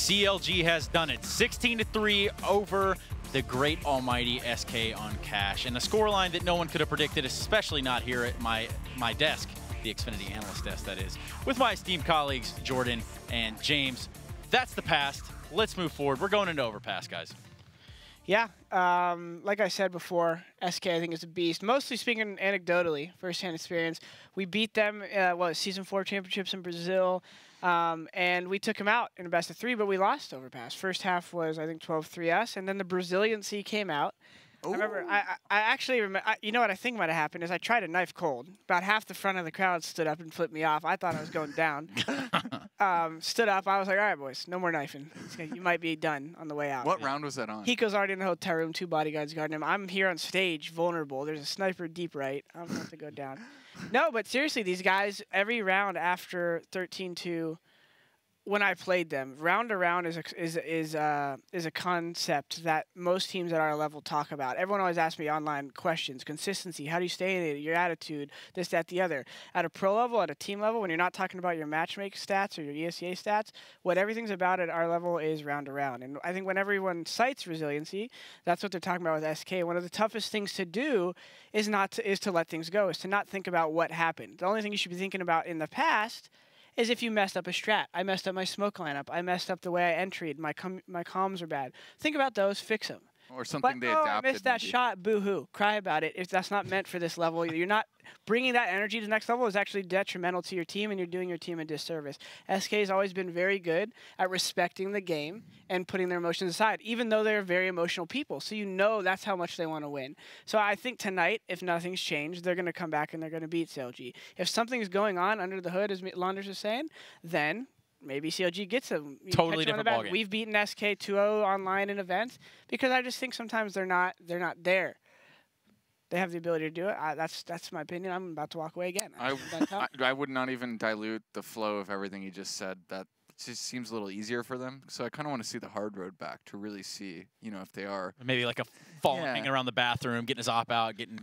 CLG has done it. 16-3 over the great almighty SK on Cash. And a scoreline that no one could have predicted, especially not here at my desk, the Xfinity analyst desk, that is, with my esteemed colleagues, Jordan and James. That's the past. Let's move forward. We're going into Overpass, guys. Yeah, like I said before, SK I think is a beast. Mostly speaking anecdotally, first-hand experience. We beat them, Season 4 championships in Brazil, and we took them out in a best of 3, but we lost Overpass. First half was, I think, 12-3 us, and then the Brazilian C came out. I remember, I actually remember, you know what I think might have happened is I tried a knife cold. About half the front of the crowd stood up and flipped me off. I thought I was going down. Stood up. I was like, all right, boys, no more knifing. You might be done on the way out. What round was that on? Hiko's already in the hotel room, 2 bodyguards guarding him. I'm here on stage, vulnerable. There's a sniper deep right. I'm about to go down. No, but seriously, these guys, every round after 13-2, when I played them, round to round is a concept that most teams at our level talk about. Everyone always asks me online questions: consistency, how do you stay in it, your attitude, this, that, the other. At a pro level, at a team level, when you're not talking about your matchmaking stats or your ESEA stats, what everything's about at our level is round to round. And I think when everyone cites resiliency, that's what they're talking about with SK. One of the toughest things to do is to let things go, is to not think about what happened. The only thing you should be thinking about in the past is if you messed up a strat. I messed up my smoke lineup. I messed up the way I entered. My comms are bad. Think about those, fix them. Or something they adapted. I missed that shot, boo-hoo. Cry about it. If that's not meant for this level, you're not bringing that energy to the next level is actually detrimental to your team, and you're doing your team a disservice. SK has always been very good at respecting the game and putting their emotions aside, even though they're very emotional people. So you know that's how much they want to win. So I think tonight, if nothing's changed, they're going to come back and they're going to beat CLG. If something's going on under the hood, as Landers was saying, then maybe CLG gets them. Totally different ballgame. We've beaten SK 2-0 online in events because I just think sometimes they're not there. They have the ability to do it. That's my opinion. I'm about to walk away again. I would not even dilute the flow of everything you just said. That just seems a little easier for them. So I kind of want to see the hard road back to really see, if they are. Maybe like a fall hanging around the bathroom, getting his op out, getting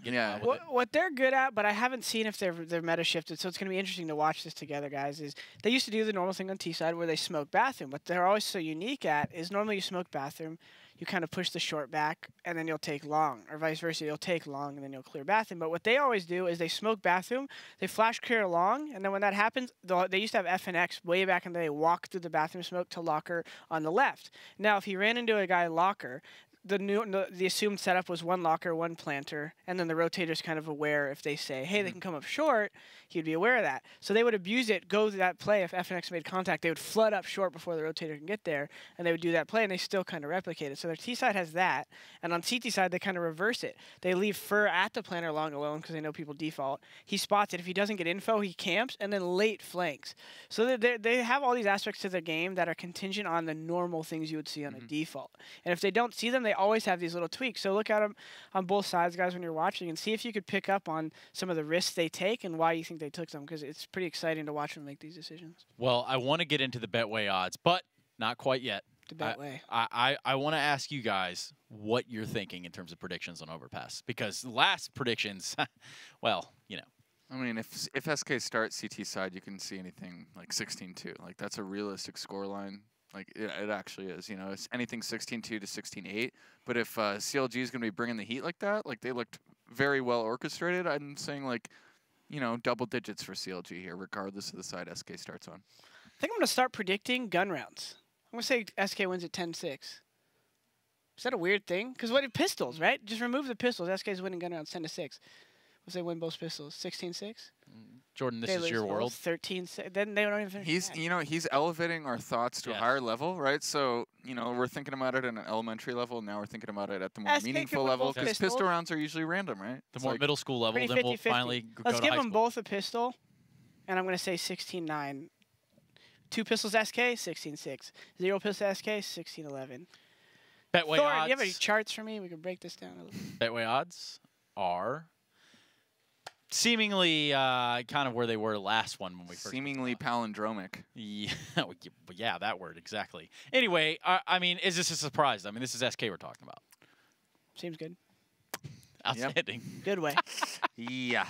what they're good at, but I haven't seen if they're meta shifted. So it's going to be interesting to watch this together, guys. Is they used to do the normal thing on T side where they smoke bathroom. What they're always so unique at is normally you smoke bathroom, you kind of push the short back, and then you'll take long, or vice versa. You'll take long, and then you'll clear bathroom. But what they always do is they smoke bathroom, they flash clear long, and then when that happens, they used to have FNX way back in the day walk through the bathroom smoke to locker on the left. Now, if he ran into a guy locker, the assumed setup was 1 locker, 1 planter, and then the rotator's kind of aware if they say, hey, they can come up short, he'd be aware of that. So they would abuse it, go to that play. If FNX made contact, they would flood up short before the rotator can get there, and they would do that play, and they still kind of replicate it. So their T side has that, and on CT side, they kind of reverse it. They leave Fur at the planter long alone because they know people default. He spots it. If he doesn't get info, he camps, and then late flanks. So they have all these aspects to their game that are contingent on the normal things you would see on a default. And if they don't see them, they always have these little tweaks. So look at them on both sides, guys, when you're watching, and see if you could pick up on some of the risks they take and why you think they took them, because it's pretty exciting to watch them make these decisions. Well, I want to get into the Betway odds, but not quite yet. The Betway. I want to ask you guys what you're thinking in terms of predictions on Overpass, because last predictions, well, I mean, if SK starts CT side, you can see anything like 16-2. Like, that's a realistic scoreline. Like, it actually is, it's anything 16-2 to 16-8. But if CLG is going to be bringing the heat like that, like they looked very well orchestrated, I'm saying like, double digits for CLG here, regardless of the side SK starts on. I think I'm going to start predicting gun rounds. I'm going to say SK wins at 10-6. Is that a weird thing? Because what if pistols, right? Just remove the pistols. SK's winning gun rounds 10-6. Let's say win both pistols. 16-6? Jordan, this is your world. 13-6. Then they don't even finish. He's elevating our thoughts to a higher level, right? So, we're thinking about it at an elementary level. Now we're thinking about it at the more meaningful level, because pistol rounds are usually random, right? The more middle school level, then we'll finally go to high school. Let's give them both a pistol, and I'm going to say 16-9. 2 pistols SK, 16-6. 0 pistol SK, 16-11. Betway Thor, odds. do you have any charts for me? We can break this down a little. Betway odds are seemingly kind of where they were last one when we first. Seemingly palindromic. Yeah, that word, exactly. Anyway, I mean, is this a surprise? I mean, this is SK we're talking about. Seems good. Outstanding. Good way. Yeah.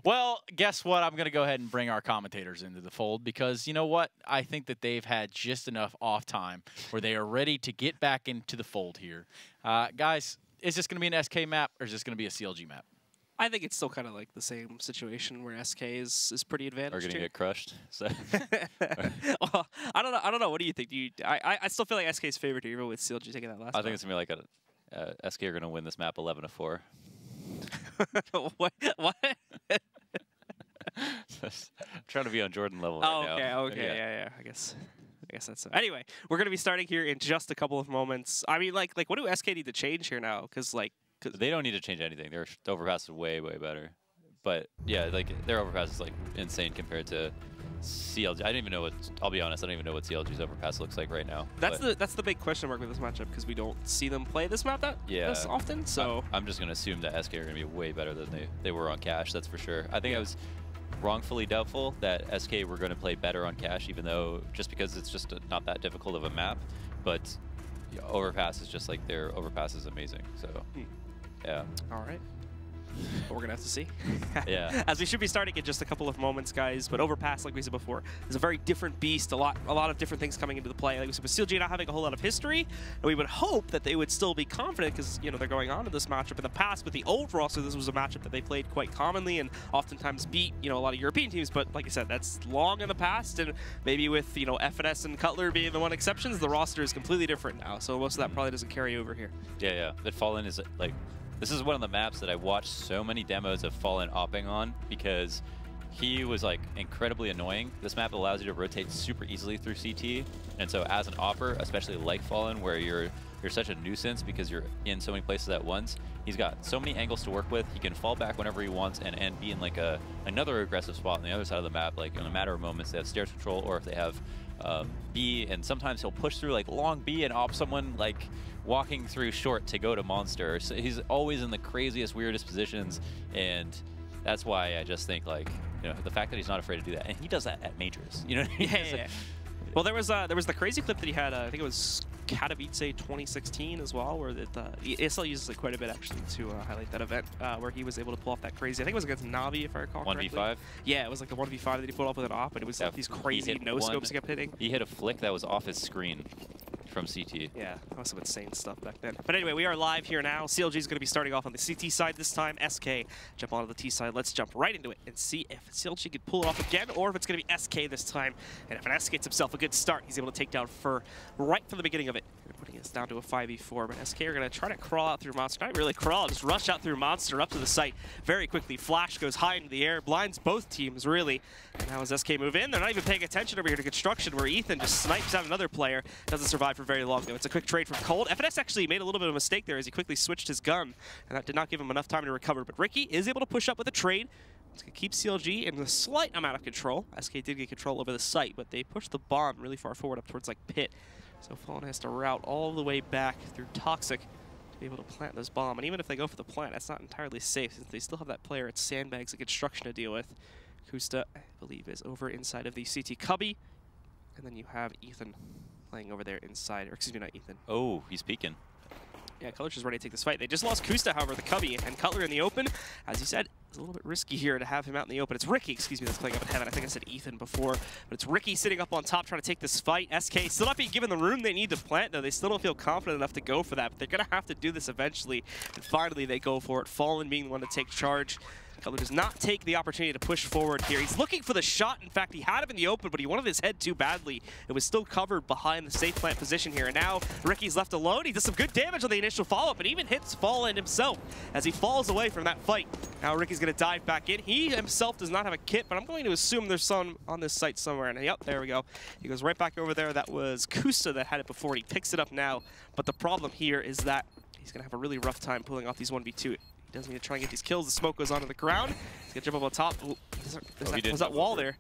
Well, guess what? I'm going to go ahead and bring our commentators into the fold because you know what? I think that they've had just enough off time where they are ready to get back into the fold here. Guys, is this going to be an SK map or is this going to be a CLG map? I think it's still kind of like the same situation where SK is pretty advantaged. Are going to get crushed. So. Well, I don't know. What do you think? I still feel like SK's favorite here, even with CLG taking that last. I think it's going to be like SK are going to win this map 11-4. What? I'm trying to be on Jordan level right now. Okay, yeah. I guess that's it. Anyway, we're gonna be starting here in just a couple of moments. I mean, like, what do SK need to change here now? Because they don't need to change anything. Their overpass is way better. But yeah, like their overpass is like insane compared to CLG. I don't even know what. I'll be honest. I don't even know what CLG's overpass looks like right now. That's the big question mark with this matchup because we don't see them play this map this often. So I'm just gonna assume that SK are gonna be way better than they were on Cash. That's for sure. I think I was wrongfully doubtful that SK were going to play better on Cash, even though just because it's just not that difficult of a map. But yeah, Overpass is just like their Overpass is amazing. So yeah. All right. But we're gonna have to see. Yeah. As we should be starting in just a couple of moments, guys. But Overpass, like we said before, is a very different beast. A lot of different things coming into the play. Like we said, with CLG not having a whole lot of history, and we would hope that they would still be confident because they're going on to this matchup. In the past, with the old roster, this was a matchup that they played quite commonly and oftentimes beat a lot of European teams. But like I said, that's long in the past, and maybe with FNS and Cutler being the one exceptions, the roster is completely different now. So most of that probably doesn't carry over here. Yeah. But Fallen is like. This is one of the maps that I watched so many demos of Fallen opping on because he was like incredibly annoying. This map allows you to rotate super easily through CT, and so as an opper, especially like Fallen, where you're such a nuisance because you're in so many places at once, he's got so many angles to work with. He can fall back whenever he wants and be in like another aggressive spot on the other side of the map. Like in a matter of moments, they have stairs control, or if they have B, and sometimes he'll push through like long B and op someone like walking through short to go to monster. So he's always in the craziest, weirdest positions, and that's why I just think like the fact that he's not afraid to do that, and he does that at majors. You know what I mean? Yeah. Well, there was the crazy clip that he had. I think it was Katowice 2016 as well, where ESL uses it quite a bit actually to highlight that event, where he was able to pull off that crazy. I think it was against Navi, if I recall correctly. 1v5. Yeah, it was like the 1v5 that he pulled off with an op, and it was like these crazy no scopes he kept hitting. He hit a flick that was off his screen from CT. Yeah, that was some insane stuff back then. But anyway, we are live here now. CLG is going to be starting off on the CT side this time. SK jump onto the T side. Let's jump right into it and see if CLG can pull it off again, or if it's going to be SK this time. And if an SK gets himself a good start, he's able to take down Fur right from the beginning of it. Putting us down to a 5v4, but SK are going to try to crawl out through Monster. Not really crawl, just rush out through Monster up to the site very quickly. Flash goes high into the air, blinds both teams, really. And now as SK move in, they're not even paying attention over here to construction, where Ethan just snipes out another player. Doesn't survive for very long, though. It's a quick trade from Cold. FNS actually made a little bit of a mistake there as he quickly switched his gun, and that did not give him enough time to recover. But Ricky is able to push up with a trade. It's going to keep CLG in a slight amount of control. SK did get control over the site, but they pushed the bomb really far forward up towards like Pit. So Fallen has to route all the way back through Toxic to be able to plant this bomb. And even if they go for the plant, that's not entirely safe since they still have that player at Sandbags and Construction to deal with. Kusta, I believe, is over inside of the CT cubby. And then you have Ethan playing over there inside, or excuse me, not Ethan. Oh, he's peeking. Yeah, Cutler's just ready to take this fight. They just lost Kusta, however, the cubby, and Cutler in the open. As you said, it's a little bit risky here to have him out in the open. It's Ricky, excuse me, that's playing up in heaven. I think I said Ethan before, but it's Ricky sitting up on top trying to take this fight. SK still not being given the room they need to plant, though. They still don't feel confident enough to go for that, but they're going to have to do this eventually. And finally, they go for it. Fallen being the one to take charge. Cutler does not take the opportunity to push forward here. He's looking for the shot. In fact, he had him in the open, but he wanted his head too badly. It was still covered behind the safe plant position here. And now Ricky's left alone. He does some good damage on the initial follow-up and even hits Fallen himself as he falls away from that fight. Now Ricky's going to dive back in. He himself does not have a kit, but I'm going to assume there's some on this site somewhere. And yep, there we go. He goes right back over there. That was Kusta that had it before, and he picks it up now. But the problem here is that he's going to have a really rough time pulling off these 1v2. He doesn't need to try and get these kills. The smoke goes onto the ground. He's going to jump up on top. Ooh, there's that wall there.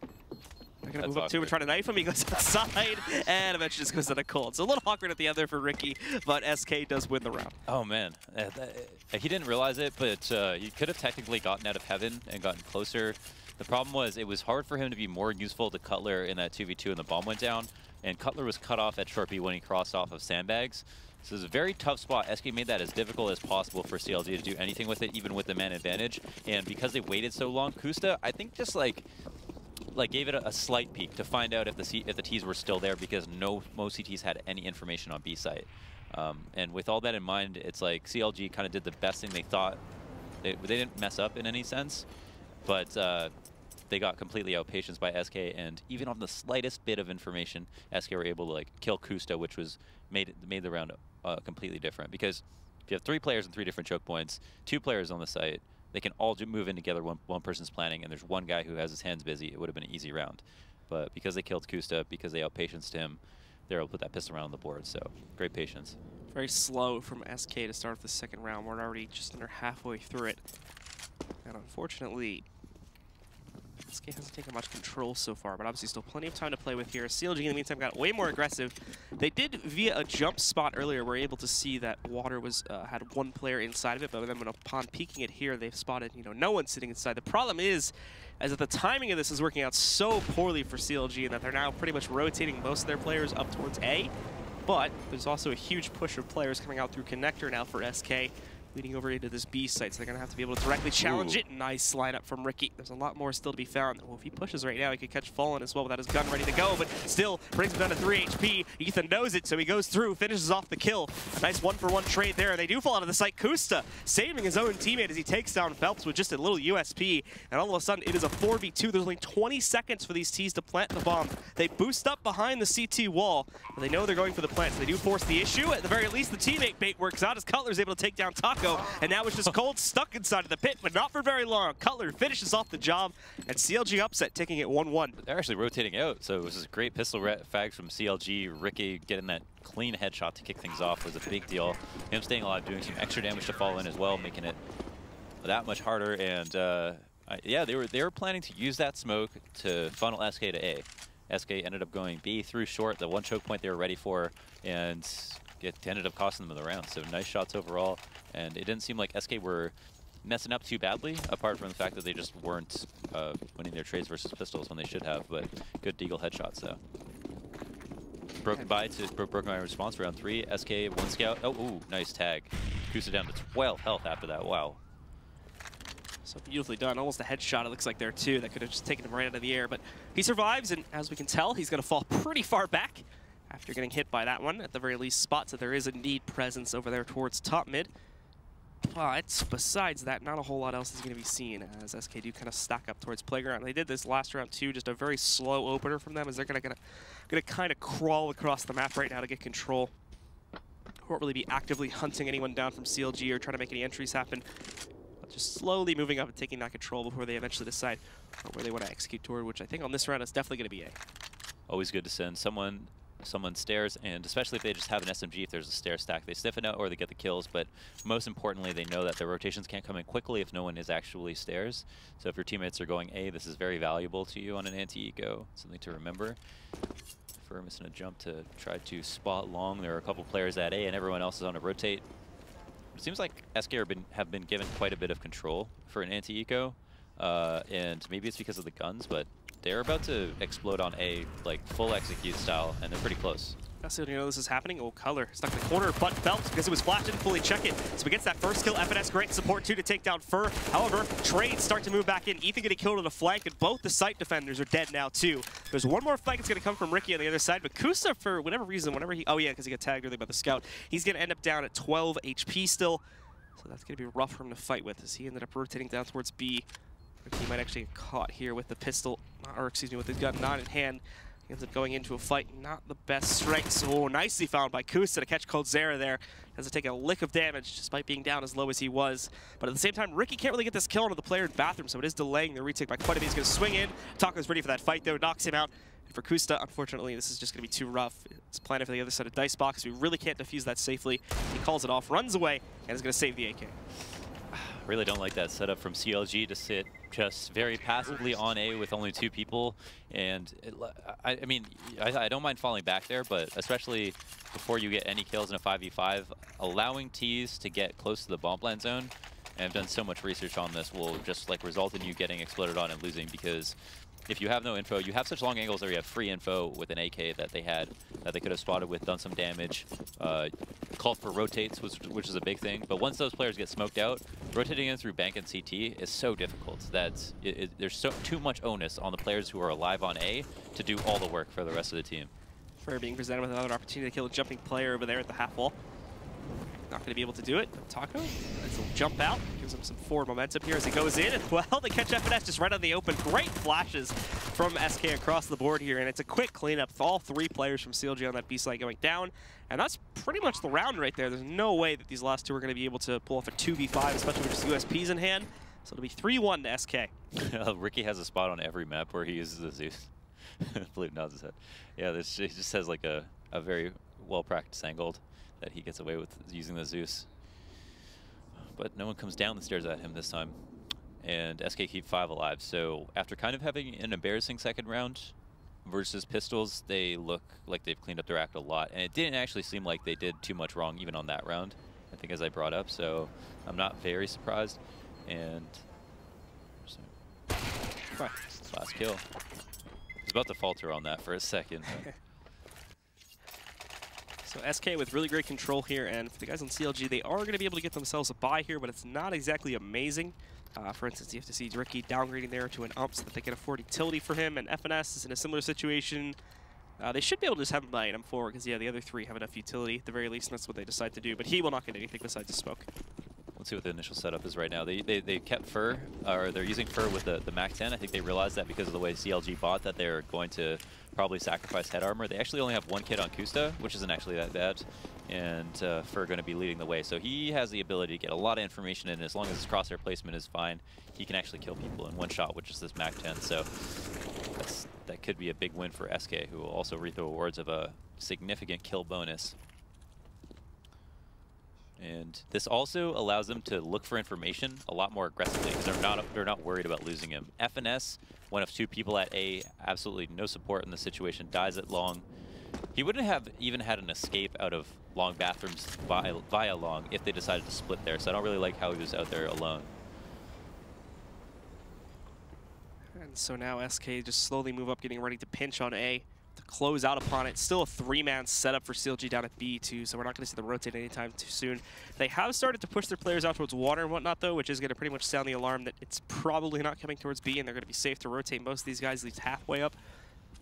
They're going to move up to him and try to knife him. He goes outside and eventually just goes to the cold. It's a little awkward at the end there for Ricky, but SK does win the round. Oh, man. He didn't realize it, but he could have technically gotten out of heaven and gotten closer. The problem was it was hard for him to be more useful to Cutler in that 2v2 and the bomb went down. And Cutler was cut off at short B when he crossed off of Sandbags. So it's a very tough spot. SK made that as difficult as possible for CLG to do anything with it, even with the man advantage. And because they waited so long, Kusta, I think just like gave it a slight peek to find out if the Ts were still there, because most CTs had any information on B site. And with all that in mind, it's like CLG kind of did the best thing they thought. They didn't mess up in any sense, but they got completely outpatience by SK, and even on the slightest bit of information, SK were able to like kill Kusta, which was made the round completely different. Because if you have 3 players and 3 different choke points, 2 players on the site, they can all move in together. One person's planning, and there's one guy who has his hands busy. It would have been an easy round, but because they killed Kusta, because they outpatienced him, they're able to put that pistol round on the board. So great patience. Very slow from SK to start the second round. We're already just under halfway through it, and unfortunately, SK hasn't taken much control so far, but obviously still plenty of time to play with here. CLG in the meantime got way more aggressive. They did, via a jump spot earlier, were able to see that water was had 1 player inside of it, but then upon peeking it here, they've spotted no one sitting inside. The problem is that the timing of this is working out so poorly for CLG, and that they're now pretty much rotating most of their players up towards A. But there's also a huge push of players coming out through connector now for SK, leading over into this B site, so they're going to have to be able to directly challenge it. Nice lineup from Ricky. There's a lot more still to be found. Well, if he pushes right now, he could catch Fallen as well without his gun ready to go, but still brings him down to 3 HP. Ethan knows it, so he goes through, finishes off the kill. A nice 1-for-1 trade there. They do fall out of the site. Kusta saving his own teammate as he takes down Phelps with just a little USP, and all of a sudden it is a 4v2. There's only 20 seconds for these Ts to plant the bomb. They boost up behind the CT wall, but they know they're going for the plant, so they do force the issue. At the very least, the teammate bait works out as Cutler's able to take down Taco, and now it's just Cold stuck inside of the pit, but not for very long. Cutler finishes off the job, and CLG upset, taking it 1-1. They're actually rotating out, so it was a great pistol fag from CLG. Ricky getting that clean headshot to kick things off was a big deal. Him staying alive, doing some extra damage to fall in as well, making it that much harder. And yeah, they were planning to use that smoke to funnel SK to A. SK ended up going B through short, the 1 choke point they were ready for, and it ended up costing them the round. So nice shots overall, and it didn't seem like SK were messing up too badly, apart from the fact that they just weren't winning their trades versus pistols when they should have, but good deagle headshots though. Broken by response for round 3. SK 1 scout. Oh, ooh, nice tag. Kusta down to 12 health after that. Wow. So beautifully done. Almost a headshot, it looks like there too. That could have just taken him right out of the air, but he survives, and as we can tell, he's going to fall pretty far back after getting hit by that one. At the very least, spots that there is indeed presence over there towards top mid. But besides that, not a whole lot else is going to be seen as SK do kind of stack up towards Playground. They did this last round too, just a very slow opener from them, as they're going to kind of crawl across the map right now to get control. Won't really be actively hunting anyone down from CLG or trying to make any entries happen. But just slowly moving up and taking that control before they eventually decide where they want to execute toward, which I think on this round is definitely going to be A. Always good to send someone stairs, and especially if they just have an SMG, if there's a stair stack, they stiffen out or they get the kills, but most importantly, they know that their rotations can't come in quickly if no one is actually stairs. So if your teammates are going A, this is very valuable to you on an anti-eco, something to remember. For missing a jump to try to spot long, there are a couple players at A and everyone else is on a rotate. It seems like SK have been given quite a bit of control for an anti-eco, and maybe it's because of the guns, but they're about to explode on A, like full execute style, and they're pretty close. That's when you know this is happening. Oh, Color stuck in the corner, but Phelps, because it was flashed, didn't fully check it. So he gets that first kill. FNS great support too to take down Fur. However, trades start to move back in. Ethan getting killed on the flank, and both the site defenders are dead now too. There's one more flank that's going to come from Ricky on the other side, but Kusta, for whatever reason, whenever he, oh yeah, because he got tagged early by the scout, he's going to end up down at 12 HP still. So that's going to be rough for him to fight with, as he ended up rotating down towards B. He might actually get caught here with the pistol, or excuse me, with his gun not in hand. He ends up going into a fight, not the best strength. So nicely found by Kusta to catch Coldzera there. Has to take a lick of damage despite being down as low as he was. But at the same time, Ricky can't really get this kill into the player bathroom, so it is delaying the retake by quite a bit. He's going to swing in. Taco's ready for that fight though, knocks him out. And for Kusta, unfortunately, this is just going to be too rough. It's planted for the other side of Dice Box. We really can't defuse that safely. He calls it off, runs away, and is going to save the AK. Really don't like that setup from CLG to sit just very passively on A with only 2 people. And I mean, I don't mind falling back there, but especially before you get any kills in a 5v5, allowing Ts to get close to the bomb plant zone, and I've done so much research on this, will just like result in you getting exploded on and losing, because if you have no info, you have such long angles where you have free info with an AK that they had, that they could have spotted with, done some damage, called for rotates, which is a big thing. But once those players get smoked out, rotating in through bank and CT is so difficult that there's too much onus on the players who are alive on A to do all the work for the rest of the team. For being presented with another opportunity to kill a jumping player over there at the half wall. Not going to be able to do it. Taco, nice little jump out, gives him some forward momentum here as he goes in, and well, they catch FNS just right on the open. Great flashes from SK across the board here, and it's a quick cleanup with all 3 players from CLG on that B site going down, and that's pretty much the round right there. There's no way that these last 2 are going to be able to pull off a 2v5, especially with just USPs in hand, so it'll be 3-1 to SK. Ricky has a spot on every map where he uses the Zeus. Blue nods his head. Yeah, he just has like a very well-practiced angled that he gets away with using the Zeus. But no one comes down the stairs at him this time. And SK keep 5 alive. So after kind of having an embarrassing second round versus Pistols, they look like they've cleaned up their act a lot. And it didn't actually seem like they did too much wrong even on that round, I think, as I brought up. So I'm not very surprised. And so, last kill. I was about to falter on that for a second. So SK with really great control here, and for the guys on CLG, they are going to be able to get themselves a buy here, but it's not exactly amazing. For instance, you have to see Ricky downgrading there to an ump so that they can afford utility for him, and FNS is in a similar situation. They should be able to just have him buy an M4 because, yeah, the other 3 have enough utility at the very least, and that's what they decide to do, but he will not get anything besides a smoke. Let's see what the initial setup is right now. They kept Fur, or they're using Fur with the Mac 10. I think they realized that because of the way CLG bought that they're going to probably sacrifice head armor. They actually only have 1 kit on Kusta, which isn't actually that bad, and Fur going to be leading the way. So he has the ability to get a lot of information in. As long as his crosshair placement is fine, he can actually kill people in 1 shot, which is this Mac 10. So that could be a big win for SK, who will also reap the rewards of a significant kill bonus. And this also allows them to look for information a lot more aggressively because they're not worried about losing him. FNS, one of 2 people at A, absolutely no support in the situation, dies at long. He wouldn't have even had an escape out of long bathrooms via long if they decided to split there, so I don't really like how he was out there alone. And so now SK just slowly move up, getting ready to pinch on A to close out upon it. Still a 3-man setup for CLG down at B too, so we're not going to see them rotate anytime too soon. They have started to push their players out towards water and whatnot though, which is going to pretty much sound the alarm that it's probably not coming towards B, and they're going to be safe to rotate most of these guys at least halfway up.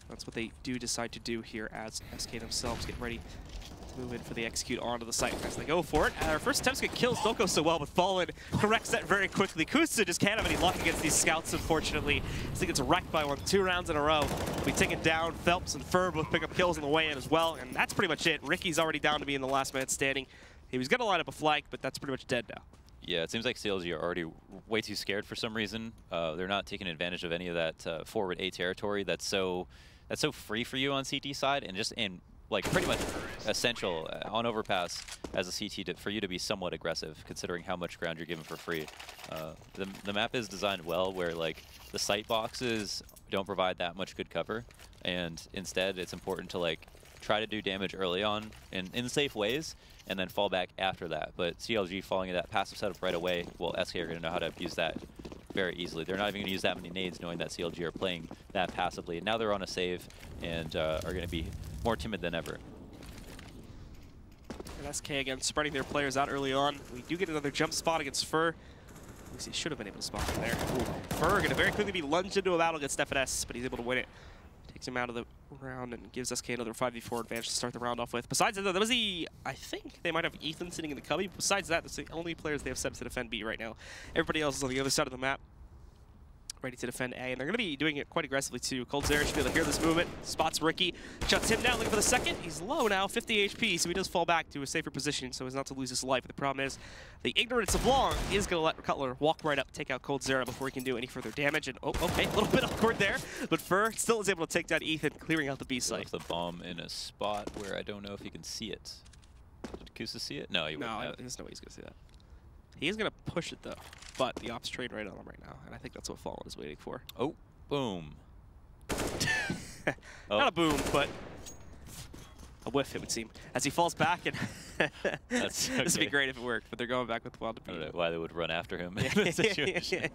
That's what they do decide to do here as SK themselves get ready to move in for the execute onto the site. As they go for it, our first attempts get kills don't go so well, but Fallen corrects that very quickly. Kusta just can't have any luck against these scouts, unfortunately. As he gets wrecked by 2 rounds in a row. We take it down. Phelps and Fur both pick up kills on the way in as well, and that's pretty much it. Ricky's already down to be in the last man standing. He was going to line up a flank, but that's pretty much dead now. Yeah, it seems like CLG are already way too scared for some reason. They're not taking advantage of any of that forward A territory that's so free for you on CT side, and just in like pretty much essential on Overpass as a CT for you to be somewhat aggressive, considering how much ground you're given for free. The map is designed well where like the sight boxes don't provide that much good cover, and instead it's important to like try to do damage early on in safe ways and then fall back after that. But CLG falling in that passive setup right away, well, SK are going to know how to abuse that very easily. They're not even going to use that many nades knowing that CLG are playing that passively. And now they're on a save and are going to be more timid than ever. And SK again spreading their players out early on. We do get another jump spot against Fur. At least he should have been able to spot him there. Ooh. Fur going to very quickly be lunged into a battle against FNS, but he's able to win it. Takes him out of the round and gives SK another 5v4 advantage to start the round off with. Besides that, that was I think they might have Ethan sitting in the cubby. Besides that, that's the only players they have set to defend B right now. Everybody else is on the other side of the map, ready to defend A, and they're going to be doing it quite aggressively too. coldzera should be able to hear this movement, spots Ricky, shuts him down, looking for the second. He's low now, 50 HP, so he does fall back to a safer position so as not to lose his life. But the problem is, the ignorance of Long is going to let Cutler walk right up, take out coldzera before he can do any further damage. And oh, okay, a little bit awkward there, but Fur still is able to take down Ethan, clearing out the B site. The bomb in a spot where I don't know if he can see it. Did Kusa see it? No, he wouldn't. No, there's no way he's going to see that. He is going to push it, though, but the ops trade right on him right now, and I think that's what Fallen is waiting for. Oh, boom. Not a boom, but a whiff, it would seem, as he falls back. And That's okay. This would be great if it worked, but they're going back with Wild to I don't know why they would run after him in Yeah. this situation.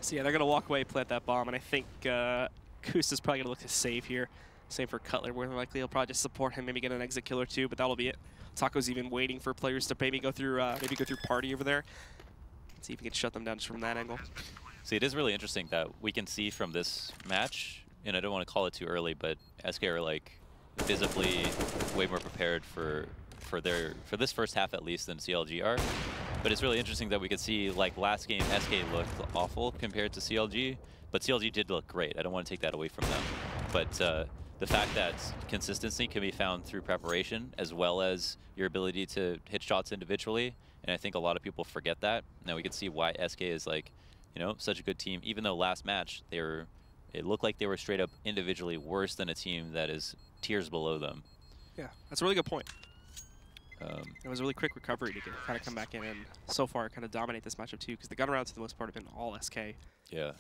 So yeah, they're going to walk away, plant that bomb, and I think Kusta's probably going to look to save here. Same for Cutler. More than likely, he'll probably just support him, maybe get an exit kill or two, but that'll be it. Taco's even waiting for players to maybe go through party over there. Let's see if he can shut them down just from that angle. See, it is really interesting that we can see from this match, and I don't want to call it too early, but SK are like visibly way more prepared for this first half at least than CLG are. But it's really interesting that we could see, like last game, SK looked awful compared to CLG, but CLG did look great. I don't want to take that away from them. But the fact that consistency can be found through preparation as well as your ability to hit shots individually, and I think a lot of people forget that. Now we can see why SK is like, you know, such a good team, even though last match it looked like they were straight up individually worse than a team that is tiers below them. Yeah, that's a really good point. It was a really quick recovery to kind of come back in and so far kind of dominate this matchup too, because the gun rounds for the most part have been all SK. Yeah.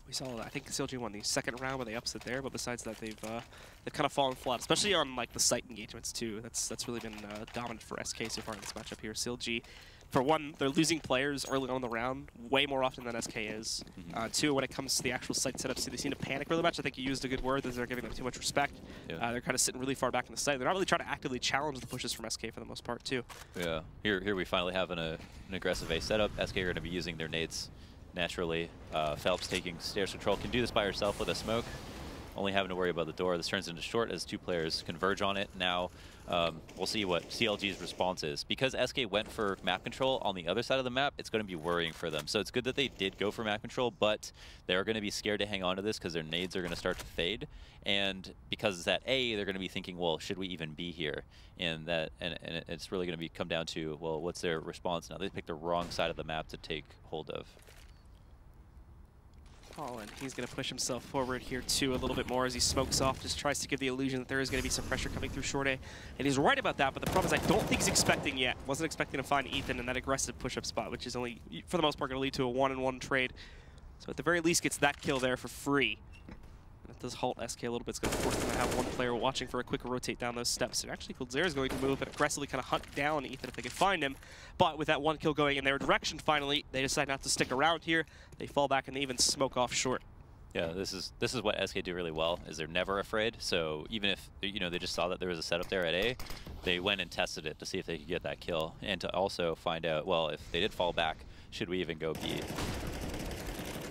We saw, I think CLG won the second round where they upset there, but besides that, they've kind of fallen flat, especially on like the site engagements too. That's really been dominant for SK so far in this matchup here. CLG, for one, they're losing players early on in the round way more often than SK is. Two, when it comes to the actual site setups, they seem to panic really much. I think you used a good word, that they're giving them too much respect. Yeah. They're kind of sitting really far back in the site. They're not really trying to actively challenge the pushes from SK for the most part too. Yeah. Here we finally have an aggressive A setup. SK are going to be using their nades naturally. Phelps taking stairs control, can do this by herself with a smoke, only having to worry about the door. This turns into short as two players converge on it. Now we'll see what CLG's response is. Because SK went for map control on the other side of the map, it's going to be worrying for them. So it's good that they did go for map control, but they're going to be scared to hang on to this because their nades are going to start to fade. And because it's at A, they're going to be thinking, well, should we even be here? And it's really going to come down to, well, what's their response now? They picked the wrong side of the map to take hold of. And he's going to push himself forward here too a little bit more as he smokes off, just tries to give the illusion that there is going to be some pressure coming through short A. And he's right about that, but the problem is I don't think he's expecting yet. Wasn't expecting to find Ethan in that aggressive push-up spot, which is only, for the most part, going to lead to a 1-on-1 trade. So at the very least gets that kill there for free. That does halt SK a little bit. It's going to force them to have one player watching for a quick rotate down those steps. And actually, Coldzera is going to move and aggressively kind of hunt down Ethan if they can find him. But with that one kill going in their direction, finally, they decide not to stick around here. They fall back and they even smoke off short. Yeah, this is what SK do really well, is they're never afraid. So even if, you know, they just saw that there was a setup there at A, they went and tested it to see if they could get that kill, and to also find out, well, if they did fall back, should we even go B?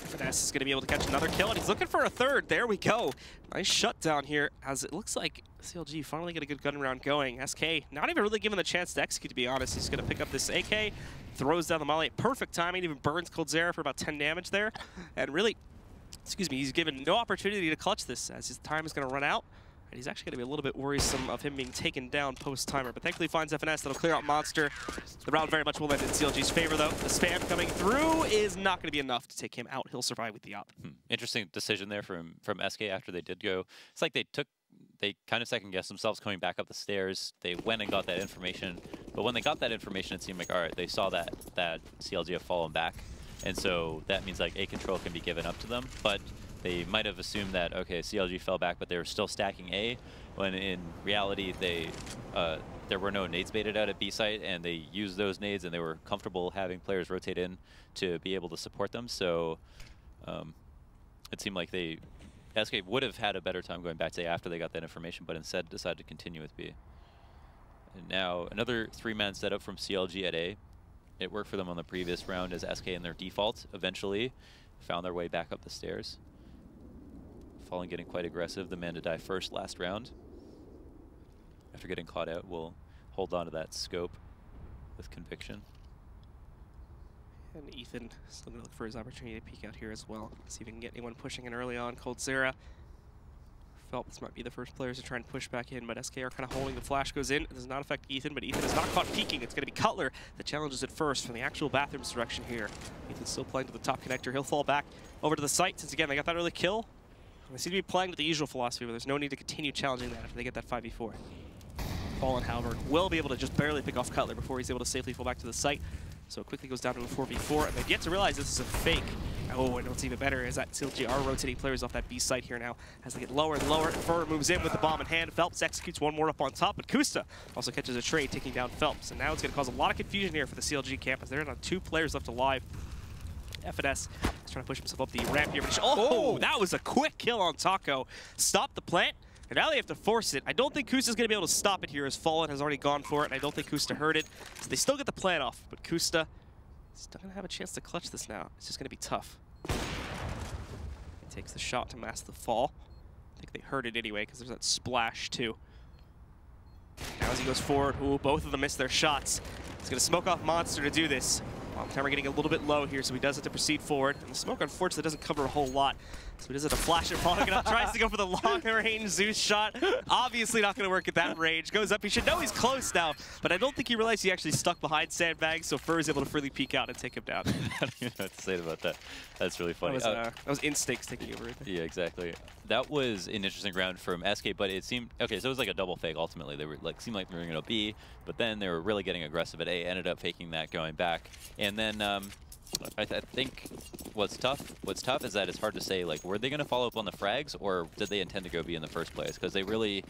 Finesse is going to be able to catch another kill, and he's looking for a third. There we go. Nice shutdown here, as it looks like CLG finally get a good gun round going. SK not even really given the chance to execute, to be honest. He's going to pick up this AK, throws down the molly. Perfect timing, even burns Coldzera for about 10 damage there. And really, excuse me, he's given no opportunity to clutch this, as his time is going to run out. And he's actually going to be a little bit worrisome of him being taken down post-timer. But thankfully he finds FNS that'll clear out Monster. The round very much will end in CLG's favor, though. The spam coming through is not going to be enough to take him out. He'll survive with the op. Interesting decision there from SK after they did go. It's like they kind of second-guessed themselves coming back up the stairs. They went and got that information. But when they got that information, it seemed like, all right, they saw that CLG have fallen back. And so that means like A control can be given up to them. But they might have assumed that, okay, CLG fell back, but they were still stacking A, when in reality there were no nades baited out at B site, and they used those nades, and they were comfortable having players rotate in to be able to support them. So it seemed like SK would have had a better time going back to A after they got that information, but instead decided to continue with B. And now another 3-man setup from CLG at A. It worked for them on the previous round as SK in their default eventually found their way back up the stairs. Fallen getting quite aggressive. The man to die first last round. After getting caught out, we'll hold on to that scope with conviction. And Ethan still going to look for his opportunity to peek out here as well. See if he can get anyone pushing in early on. Coldzera. Phelps might be the first players to try and push back in, but SK are kind of holding. The flash goes in. It does not affect Ethan, but Ethan is not caught peeking. It's going to be Cutler that challenges it first from the actual bathrooms direction here. Ethan's still playing to the top connector. He'll fall back over to the site, since again, they got that early kill. They seem to be playing with the usual philosophy, but there's no need to continue challenging that after they get that 5v4. Fallen, however, will be able to just barely pick off Cutler before he's able to safely fall back to the site. So it quickly goes down to a 4v4, and they've yet to realize this is a fake. Oh, and what's even better is that CLG are rotating players off that B site here now as they get lower and lower. Fur moves in with the bomb in hand. Phelps executes one more up on top, but Kusta also catches a trade, taking down Phelps. And now it's going to cause a lot of confusion here for the CLG camp, as they're down 2 players left alive. FNS is trying to push himself up the ramp here. Oh, that was a quick kill on Taco. Stop the plant. And now they have to force it. I don't think Kusta's going to be able to stop it here as Fallen has already gone for it. And I don't think Kusta heard it. So they still get the plant off. But Kusta still going to have a chance to clutch this now. It's just going to be tough. He takes the shot to mask the fall. I think they heard it anyway because there's that splash too. Now as he goes forward, ooh, both of them miss their shots. He's going to smoke off Monster to do this. Timer getting a little bit low here, so he does have to proceed forward. And the smoke, unfortunately, doesn't cover a whole lot. So he does have to flash it, following it up, tries to go for the long-range Zeus shot. Obviously not going to work at that range. Goes up, he should know he's close now, but I don't think he realized he actually stuck behind sandbags, so Fur is able to freely peek out and take him down. I don't even know what to say about that. That's really funny. That was instincts taking over right there. Yeah, exactly. That was an interesting round from SK, but it seemed, okay, so it was like a double fake ultimately. They were like, seemed like they were going to B, but then they were really getting aggressive at A, ended up faking that, going back. And then I think what's tough is that it's hard to say, like, were they going to follow up on the frags, or did they intend to go B in the first place? Because they really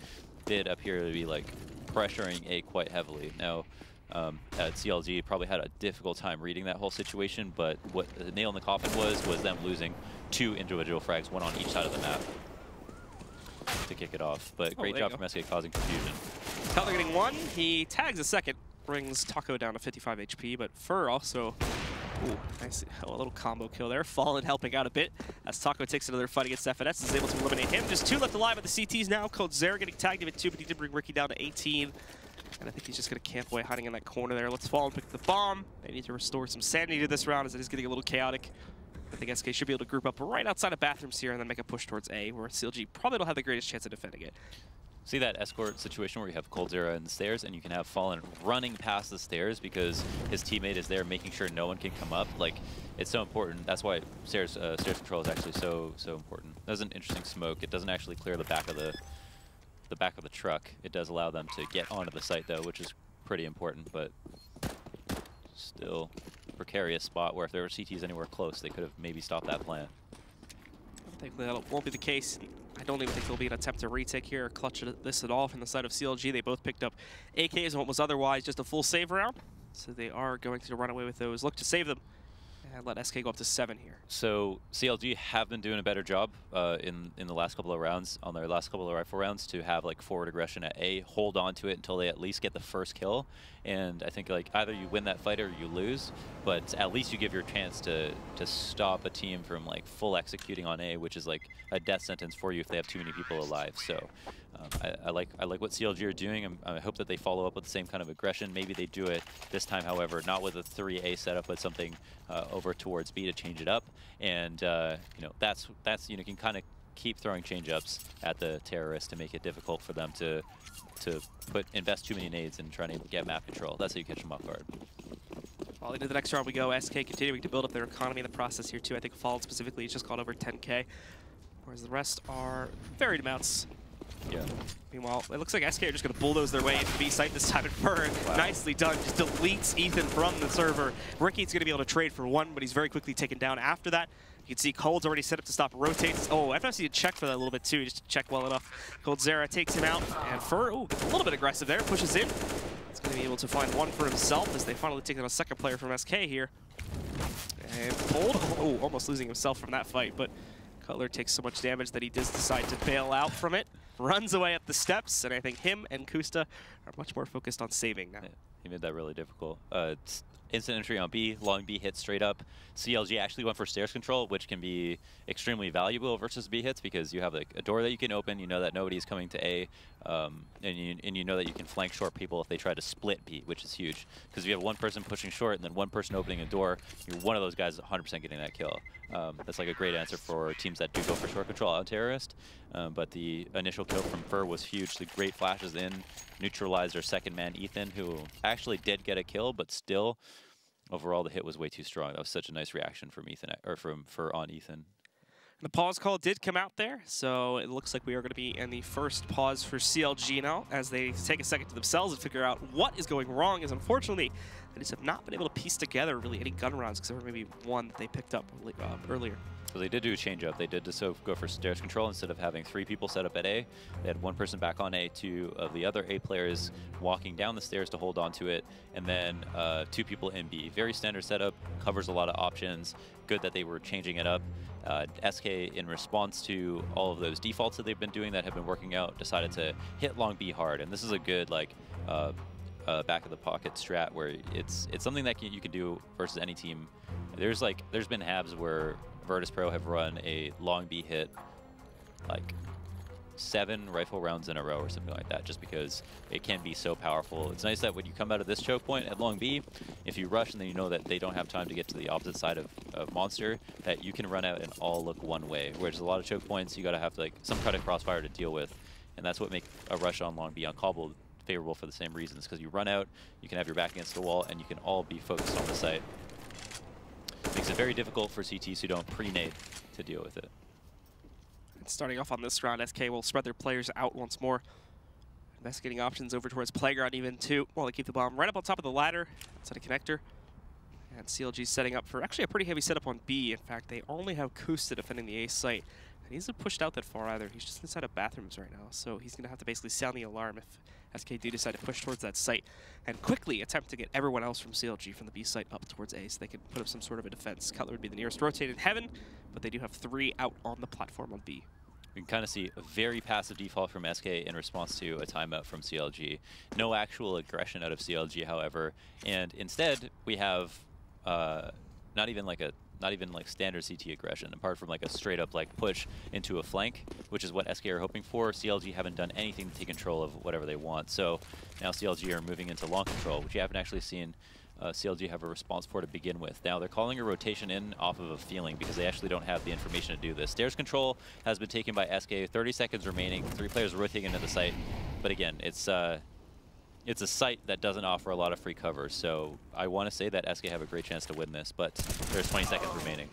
did appear to be, like, pressuring A quite heavily. Now, at CLG, probably had a difficult time reading that whole situation, but what the nail in the coffin was them losing 2 individual frags, one on each side of the map, to kick it off. But great job from SK causing confusion. Cutler getting 1, he tags a second, brings Taco down to 55 HP, but Fur also... Ooh, nice, a little combo kill there. Fallen helping out a bit as Taco takes another fight against FNS, is able to eliminate him. Just 2 left alive at the CTs now. Coldzera getting tagged at 2, but he did bring Ricky down to 18. And I think he's just going to camp away, hiding in that corner there. Let's Fallen pick the bomb. They need to restore some sanity to this round as it is getting a little chaotic. I think SK should be able to group up right outside of bathrooms here and then make a push towards A, where CLG probably don't have the greatest chance of defending it. See that escort situation where you have Coldzera in the stairs and you can have Fallen running past the stairs because his teammate is there making sure no one can come up. Like, it's so important. That's why stairs control is actually so important. That's an interesting smoke. It doesn't actually clear the back of the truck. It does allow them to get onto the site though, which is pretty important, but still precarious spot where if there were CTs anywhere close, they could have maybe stopped that plant. I think that won't be the case. I don't even think there'll be an attempt to retake here or clutch this at all from the side of CLG. They both picked up AKs in what was otherwise just a full save round. So they are going to run away with those. Look to save them and let SK go up to 7 here. So CLG have been doing a better job in the last couple of rounds, on their last couple of rifle rounds, to have like forward aggression at A, hold on to it until they at least get the first kill. And I think like either you win that fight or you lose, but at least you give your chance to stop a team from like full executing on A, which is like a death sentence for you if they have too many people alive. So I like what CLG are doing. I hope that they follow up with the same kind of aggression. Maybe they do it this time, however, not with a 3A setup, but something over towards B to change it up. And you know, that's you know, can kind of keep throwing change-ups at the terrorists to make it difficult for them to invest too many nades in trying to get map control. That's how you catch them off guard. Well, into the next round we go. SK continuing to build up their economy in the process here too. I think Fallen specifically has just got over 10K, whereas the rest are varied amounts. Yeah. Meanwhile, it looks like SK are just going to bulldoze their way into B site this time. And Fur, nicely done, just deletes Ethan from the server. Ricky's going to be able to trade for 1, but he's very quickly taken down after that. You can see Cold's already set up to stop rotates. Oh, FNS need to check for that a little bit too, just to check well enough. Coldzera takes him out, and Fur, ooh, a little bit aggressive there, pushes in. He's going to be able to find 1 for himself as they finally take out a second player from SK here. And Cold, oh, almost losing himself from that fight, but Cutler takes so much damage that he does decide to bail out from it. Runs away up the steps, and I think him and Kusta are much more focused on saving now. Yeah, he made that really difficult. Instant entry on B, long B hits straight up. CLG actually went for stairs control, which can be extremely valuable versus B hits because you have like a door that you can open, you know that nobody's coming to A, and you know that you can flank short people if they try to split B, which is huge. Because if you have one person pushing short and then one person opening a door, you're one of those guys 100% getting that kill. That's like a great answer for teams that do go for short control on terrorist. But the initial kill from Fur was huge. The great flashes in, neutralized their second man, Ethan, who actually did get a kill, but still, overall, the hit was way too strong. That was such a nice reaction from Ethan, or from Fur on Ethan. The pause call did come out there, so it looks like we are going to be in the first pause for CLG now, as they take a second to themselves and figure out what is going wrong, as unfortunately, they just have not been able to piece together really any gun rounds, except for maybe one that they picked up earlier. So they did do a change up. They did just go for stairs control instead of having 3 people set up at A. They had 1 person back on A, 2 of the other A players walking down the stairs to hold onto it, and then 2 people in B. Very standard setup, covers a lot of options. Good that they were changing it up. SK, in response to all of those defaults that they've been doing that have been working out, decided to hit long B hard. And this is a good like back of the pocket strat where it's something that you can do versus any team. There's been halves where Virtus Pro have run a long B hit like 7 rifle rounds in a row or something like that, just because it can be so powerful. It's nice that when you come out of this choke point at long B, if you rush and then you know that they don't have time to get to the opposite side of Monster, that you can run out and all look one way. Whereas a lot of choke points, you gotta have like some kind of crossfire to deal with, and that's what makes a rush on long B on Cobble favorable for the same reasons, because you run out, you can have your back against the wall, and you can all be focused on the site. Makes it very difficult for CTs who don't pre-nade to deal with it. Starting off on this round, SK will spread their players out once more. Investigating options over towards Playground even too, while they keep the bomb right up on top of the ladder. Inside a connector. And CLG setting up for actually a pretty heavy setup on B. In fact, they only have Kusta defending the A site. And he isn't pushed out that far either. He's just inside of bathrooms right now. So he's going to have to basically sound the alarm if SK do decide to push towards that site and quickly attempt to get everyone else from CLG from the B site up towards A so they can put up some sort of a defense. Cutler would be the nearest rotated heaven, but they do have 3 out on the platform on B. We can kind of see a very passive default from SK in response to a timeout from CLG. No actual aggression out of CLG, however, and instead we have not even like standard CT aggression, apart from like a straight up like push into a flank, which is what SK are hoping for. CLG haven't done anything to take control of whatever they want. So now CLG are moving into long control, which you haven't actually seen CLG have a response for to begin with. Now they're calling a rotation in off of a feeling because they actually don't have the information to do this. Stairs control has been taken by SK, 30 seconds remaining, 3 players rotating into the site. But again, it's a site that doesn't offer a lot of free cover, so I want to say that SK have a great chance to win this, but there's 20 seconds remaining.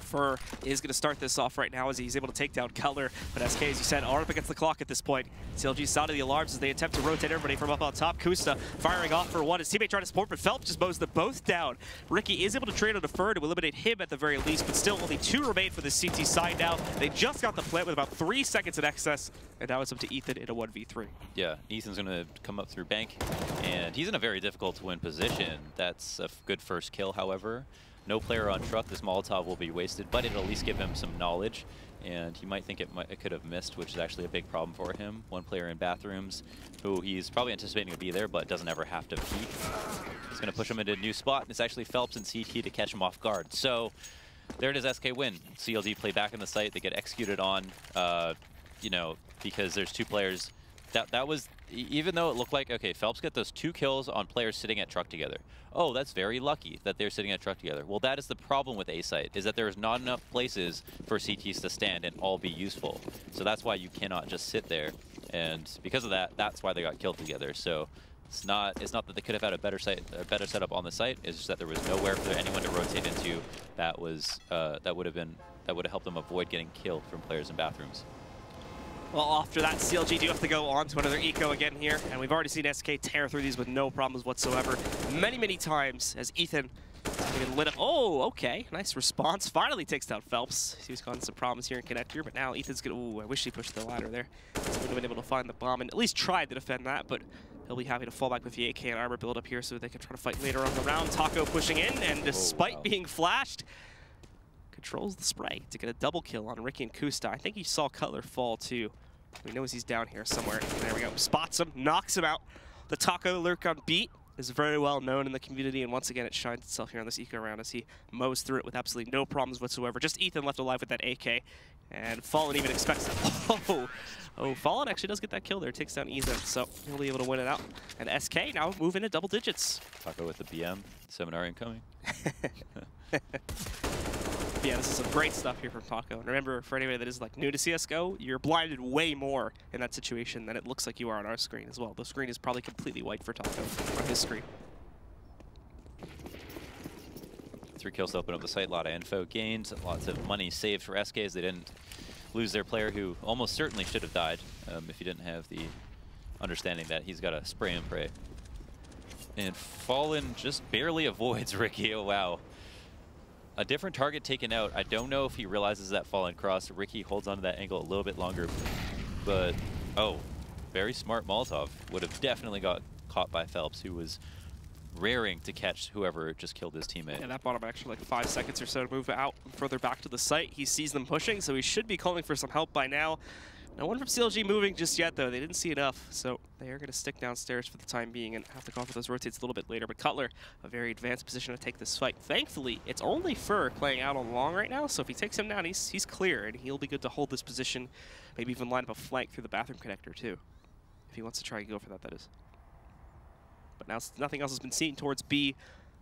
Fur is going to start this off right now as he's able to take down Cutler, but SK, as you said, are up against the clock at this point. CLG sounded the alarms as they attempt to rotate everybody from up on top. Kusta firing off for 1. His teammate trying to support, but Phelps just mows them both down. Ricky is able to trade on a Fur to eliminate him at the very least, but still only 2 remain for the CT side now. They just got the plant with about 3 seconds in excess, and now it's up to Ethan in a 1v3. Yeah, Ethan's going to come up through bank, and he's in a very difficult to win position. That's a good first kill, however. No player on truck, this Molotov will be wasted, but it'll at least give him some knowledge, and he might think it could have missed, which is actually a big problem for him. 1 player in bathrooms, who he's probably anticipating to be there, but doesn't ever have to peek. He's going to push him into a new spot, and it's actually Phelps and CT to catch him off guard. So there it is, SK win. CLG play back in the site, they get executed on, you know, because there's 2 players. That was, even though it looked like, okay, Phelps got those 2 kills on players sitting at truck together. Oh, that's very lucky that they're sitting at truck together. Well, that is the problem with A-Site, is that there's not enough places for CTs to stand and all be useful. So that's why you cannot just sit there. And because of that, that's why they got killed together. So it's not that they could have had a better setup on the site. It's just that there was nowhere for anyone to rotate into that was that would have helped them avoid getting killed from players in bathrooms. Well, after that, CLG do have to go on to another eco again here, and we've already seen SK tear through these with no problems whatsoever many, many times as Ethan getting lit up. Oh, okay, nice response. Finally takes down Phelps. He was causing some problems here in connector, but now Ethan's gonna, ooh, I wish he pushed the ladder there. So he would have been able to find the bomb and at least tried to defend that, but he'll be happy to fall back with the AK and armor build up here so they can try to fight later on the round. Taco pushing in, and despite being flashed, controls the spray to get a double kill on Ricky and Kusta. I think he saw Cutler fall too. He knows he's down here somewhere. There we go. Spots him, knocks him out. The Taco lurk on beat is very well known in the community, and once again it shines itself here on this eco round as he mows through it with absolutely no problems whatsoever. Just Ethan left alive with that AK, and Fallen even expects it. Oh, Fallen actually does get that kill there. Takes down Ethan, so he'll be able to win it out. And SK now move into double digits. Taco with the BM. Seminar incoming. Yeah, this is some great stuff here from Taco. And remember, for anybody that is like new to CSGO, you're blinded way more in that situation than it looks like you are on our screen as well. The screen is probably completely white for Taco on his screen. 3 kills to open up the site, a lot of info gained, lots of money saved for SK as they didn't lose their player who almost certainly should have died if he didn't have the understanding that he's got to spray and pray. And Fallen just barely avoids Ricky. Oh, wow. a different target taken out. I don't know if he realizes that fallen cross. Ricky holds onto that angle a little bit longer, but oh, very smart Molotov. Would have definitely got caught by Phelps, who was raring to catch whoever just killed his teammate. Yeah, that bought him actually like 5 seconds or so to move out and further back to the site. He sees them pushing, so he should be calling for some help by now. No one from CLG moving just yet, though. They didn't see enough, so they are going to stick downstairs for the time being and have to call for those rotates a little bit later. But Cutler, a very advanced position to take this fight. Thankfully, it's only Fur playing out on long right now, so if he takes him down, he's clear, and he'll be good to hold this position, maybe even line up a flank through the bathroom connector, too. If he wants to try and go for that, that is. But now nothing else has been seen towards B.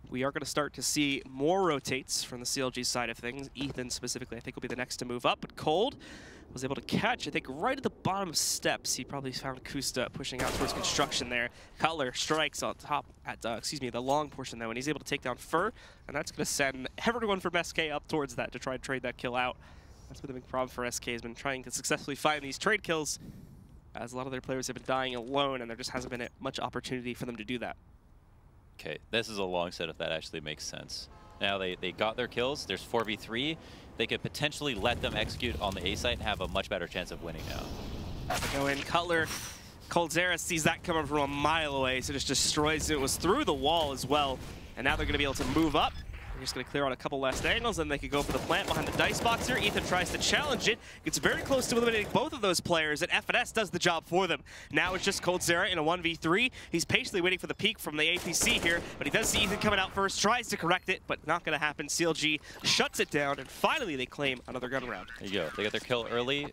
We are going to start to see more rotates from the CLG side of things. Ethan specifically, I think, will be the next to move up. But Cold was able to catch, I think, right at the bottom of steps. He probably found Kusta pushing out towards construction there. Cutler strikes on top at, the long portion, though, and he's able to take down Fur. And that's going to send everyone from SK up towards that to try and trade that kill out. That's been the big problem for SK, has been trying to successfully find these trade kills, as a lot of their players have been dying alone, and there just hasn't been much opportunity for them to do that. Okay, this is a long set if that actually makes sense. Now they got their kills. There's 4v3. They could potentially let them execute on the A site and have a much better chance of winning now. As they go in, Cutler, Coldzera sees that coming from a mile away, so just destroys it. It was through the wall as well, and now they're going to be able to move up. They're just going to clear out a couple last angles, and they could go for the plant behind the dice box here. Ethan tries to challenge it, gets very close to eliminating both of those players, and FNS does the job for them. Now it's just Coldzera in a 1v3. He's patiently waiting for the peek from the APC here, but he does see Ethan coming out first, tries to correct it, but not going to happen. CLG shuts it down, and finally they claim another gun round. There you go. They got their kill early.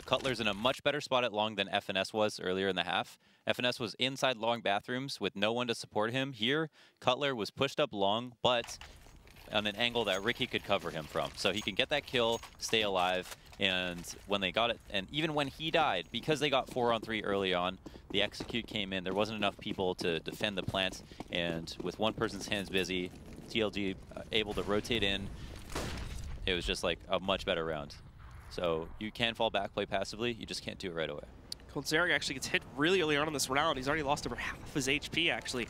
Cutler's in a much better spot at long than FNS was earlier in the half. FNS was inside long bathrooms with no one to support him. Here, Cutler was pushed up long, but on an angle that Ricky could cover him from. So he can get that kill, stay alive, and when they got it, and even when he died, because they got 4-on-3 early on, the execute came in. There wasn't enough people to defend the plant, and with one person's hands busy, CLG able to rotate in. It was just like a much better round. So you can fall back, play passively, you just can't do it right away. Coldzera actually gets hit really early on in this round. He's already lost over half his HP, actually,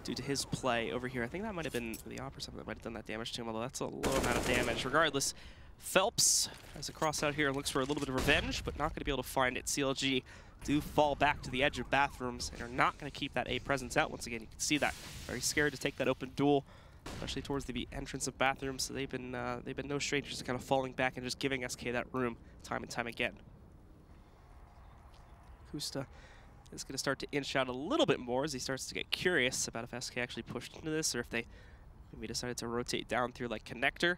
due to his play over here. I think that might have been the op or something that might have done that damage to him, although that's a low amount of damage. Regardless, Phelps has a cross out here and looks for a little bit of revenge, but not going to be able to find it. CLG do fall back to the edge of bathrooms and are not going to keep that A presence out once again. You can see that. Very scared to take that open duel, especially towards the entrance of bathrooms. So they've been no strangers to kind of falling back and just giving SK that room time and time again. Kusta is going to start to inch out a little bit more as he starts to get curious about if SK actually pushed into this or if they maybe decided to rotate down through like connector.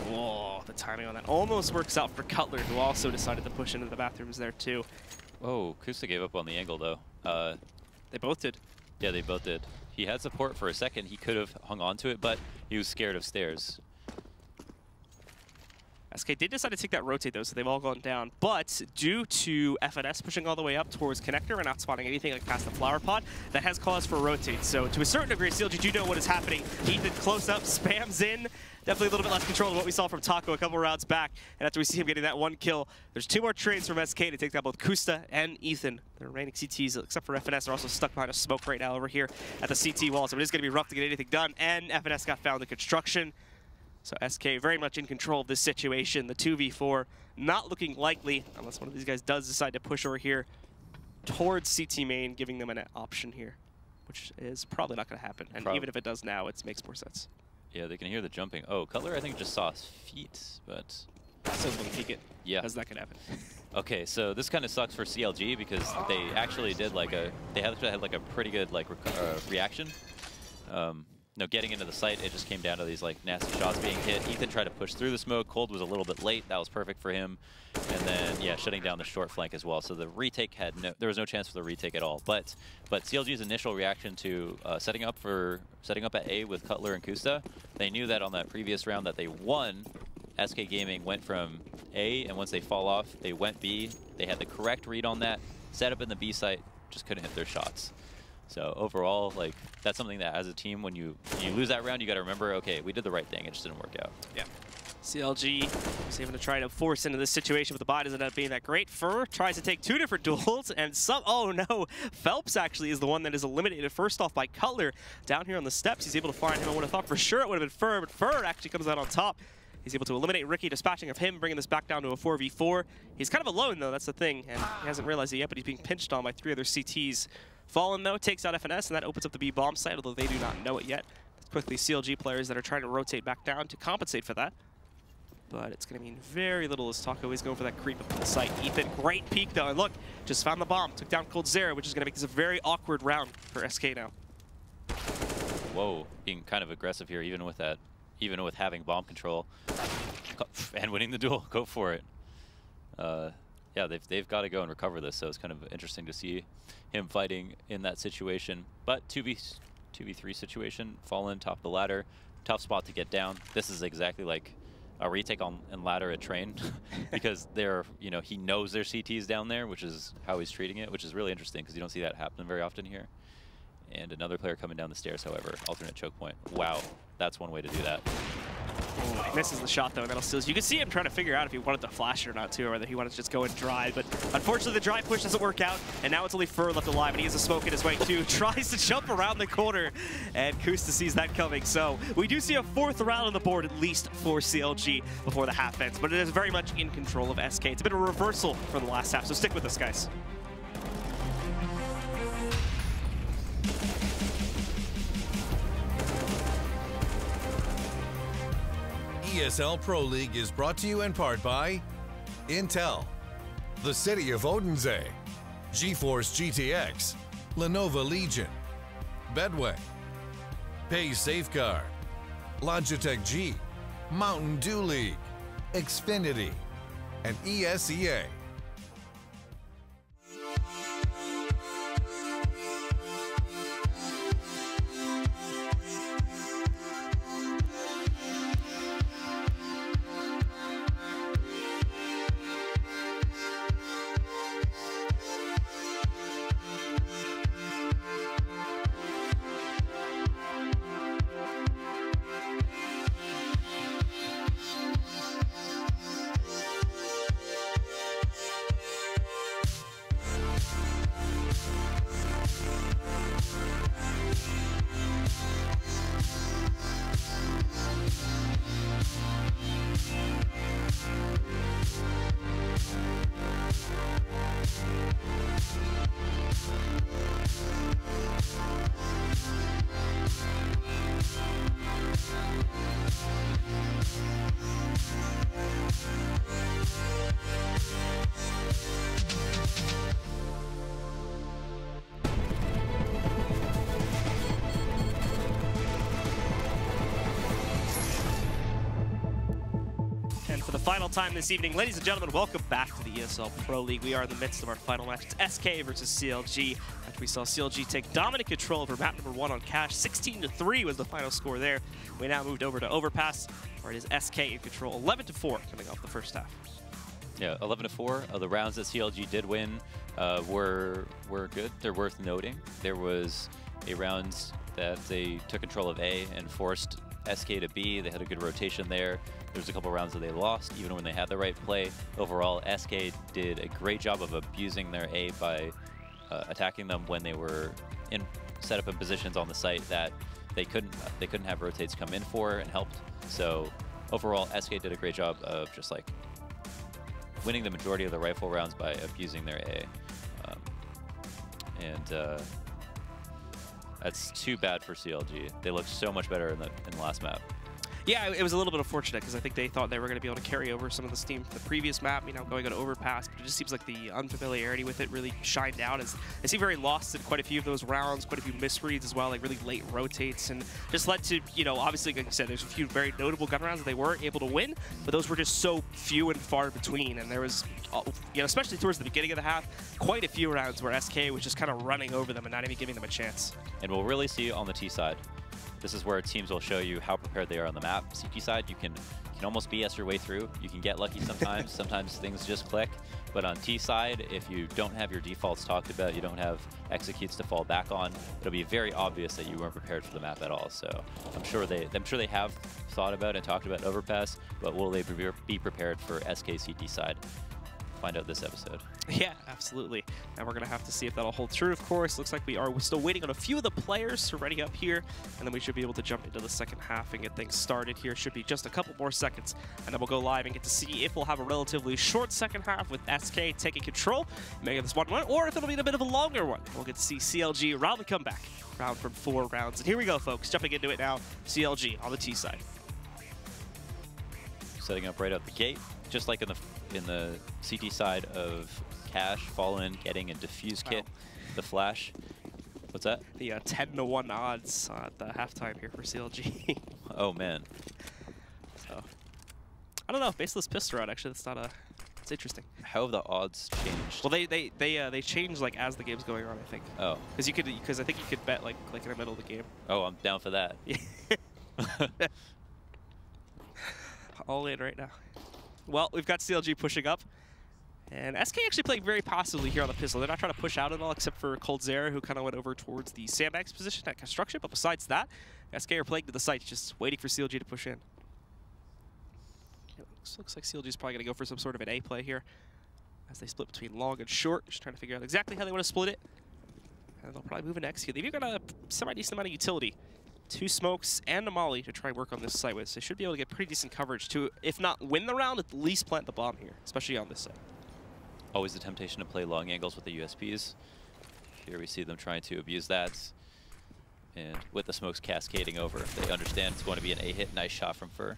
Whoa, the timing on that almost works out for Cutler, who also decided to push into the bathrooms there too. Oh, Kusta gave up on the angle though. They both did. Yeah, they both did. He had support for a second. He could have hung on to it, but he was scared of stairs. SK did decide to take that rotate, though, so they've all gone down. But due to FNS pushing all the way up towards connector and not spotting anything like past the flower pot, that has cause for a rotate. So to a certain degree, CLG do know what is happening. Ethan close up, spams in. Definitely a little bit less control than what we saw from Taco a couple rounds back. And after we see him getting that one kill, there's 2 more trades from SK to take down both Kusta and Ethan. The remaining CTs, except for FNS, are also stuck behind a smoke right now over here at the CT wall. So it is going to be rough to get anything done. And FNS got found in construction. So SK very much in control of this situation. The 2v4 not looking likely unless one of these guys does decide to push over here towards CT main, giving them an option here, which is probably not going to happen. And even if it does now, it makes more sense. Yeah, they can hear the jumping. Oh, Cutler, I think, just saw his feet, but... So going to peek it. Yeah. How's that going to happen? Okay, so this kind of sucks for CLG because they actually did like a... They actually had like a pretty good like reaction. No, getting into the site, it just came down to these like nasty shots being hit. Ethan tried to push through the smoke. Cold was a little bit late. That was perfect for him. And then, yeah, shutting down the short flank as well. So the retake had there was no chance for the retake at all. But CLG's initial reaction to setting up at A with Cutler and Kusta, they knew that on that previous round that they won. SK Gaming went from A, and once they fall off, they went B. They had the correct read on that. Set up in the B site, just couldn't hit their shots. So overall, like, that's something that as a team, when you lose that round, you got to remember, okay, we did the right thing. It just didn't work out. Yeah. CLG is able to try to force into this situation, but the buy doesn't end up being that great. Fur tries to take 2 different duels, and oh no, Phelps actually is the one that is eliminated first off by Cutler. Down here on the steps, he's able to find him. I would have thought for sure it would have been Fur, but Fur actually comes out on top. He's able to eliminate Ricky, dispatching of him, bringing this back down to a 4v4. He's kind of alone though, that's the thing, and he hasn't realized it yet, but he's being pinched on by 3 other CTs. Fallen though, takes out FNS, and that opens up the B bomb site, although they do not know it yet. Quickly, CLG players that are trying to rotate back down to compensate for that. But it's going to mean very little as Taco is going for that creep up to the site. Ethan, great peek though, and look, just found the bomb. Took down Cold Zero, which is going to make this a very awkward round for SK now. Whoa, being kind of aggressive here, even with having bomb control and winning the duel. Go for it. Yeah, they've got to go and recover this, so it's kind of interesting to see him fighting in that situation. But 2v3 situation, Fallen top of the ladder, tough spot to get down. This is exactly like a retake on and ladder at Train because they're, he knows their CT's down there, which is how he's treating it, which is really interesting because you don't see that happen very often here. And another player coming down the stairs, however, alternate choke point. Wow, that's one way to do that. Ooh, he misses the shot though, and that'll still. You can see him trying to figure out if he wanted to flash it or not too, or whether he wanted to just go and drive. But unfortunately, the drive push doesn't work out, and now it's only Fur left alive, and he has a smoke in his way too. Tries to jump around the corner, and Kusta sees that coming. So we do see a 4th round on the board, at least for CLG before the half ends. But it is very much in control of SK. It's been a reversal for the last half, so stick with us, guys. ESL Pro League is brought to you in part by Intel, the City of Odense, GeForce GTX, Lenovo Legion, Bedway, Pay Safeguard, Logitech G, Mountain Dew League, Xfinity, and ESEA. For the final time this evening, ladies and gentlemen, welcome back to the ESL Pro League. We are in the midst of our final match. It's SK versus CLG. After we saw CLG take dominant control over map number 1 on Cash, 16-3 was the final score there. We now moved over to Overpass, where it is SK in control, 11-4 coming off the first half. Yeah, 11-4. The rounds that CLG did win were good. They're worth noting. There was a round that they took control of A and forced SK to B. They had a good rotation there. There was a couple rounds that they lost, even when they had the right play. Overall, SK did a great job of abusing their A by attacking them when they were set up in positions on the site that they couldn't have rotates come in for and helped. So overall, SK did a great job of just like winning the majority of the rifle rounds by abusing their A. That's too bad for CLG. They looked so much better in the last map. Yeah, it was a little bit unfortunate because I think they thought they were going to be able to carry over some of the steam from the previous map, going on Overpass, but it just seems like the unfamiliarity with it really shined out as they seem very lost in quite a few of those rounds, quite a few misreads as well, like really late rotates, and just led to, obviously, like I said, there's a few very notable gun rounds that they weren't able to win, but those were just so few and far between, and there was, especially towards the beginning of the half, quite a few rounds where SK was just kind of running over them and not even giving them a chance. And we'll really see on the T side. This is where teams will show you how prepared they are on the map. CT side, you can almost BS your way through. You can get lucky sometimes. Sometimes things just click. But on T side, if you don't have your defaults talked about, you don't have executes to fall back on, it'll be very obvious that you weren't prepared for the map at all. So I'm sure they have thought about and talked about Overpass, but will they be prepared for SKCT side? Find out this episode. Yeah, absolutely. And we're going to have to see if that'll hold true, of course. Looks like we're still waiting on a few of the players to ready up here, and then we should be able to jump into the second half and get things started here. Should be just a couple more seconds, and then we'll go live and get to see if we'll have a relatively short second half with SK taking control, making this 1-1, or if it'll be a bit of a longer one. We'll get to see CLG round the comeback, round from 4 rounds. And here we go, folks. Jumping into it now, CLG on the T side. Setting up right out the gate, just like in the CT side of Cash, Fallen, getting a defuse kit, the flash. What's that? The 10-to-1 odds at the halftime here for CLG. Oh man. So I don't know. Baseless pistol round, actually, that's not a. It's interesting. How have the odds changed? Well, they change like as the game's going on, I think. Oh. Because I think you could bet like in the middle of the game. Oh, I'm down for that. Yeah. All in right now. Well, we've got CLG pushing up. And SK actually playing very passively here on the pistol. They're not trying to push out at all, except for Coldzera, who kind of went over towards the sandbags position at construction. But besides that, SK are playing to the sites, just waiting for CLG to push in. It looks like CLG is probably going to go for some sort of an A play here, as they split between long and short. Just trying to figure out exactly how they want to split it. And they'll probably move an X here. They've even got a semi-decent amount of utility. 2 smokes and a molly to try and work on this site with. So they should be able to get pretty decent coverage to, if not win the round, at least plant the bomb here, especially on this site. Always the temptation to play long angles with the USPs. Here we see them trying to abuse that. And with the smokes cascading over, they understand it's going to be an A-hit. Nice shot from Fur.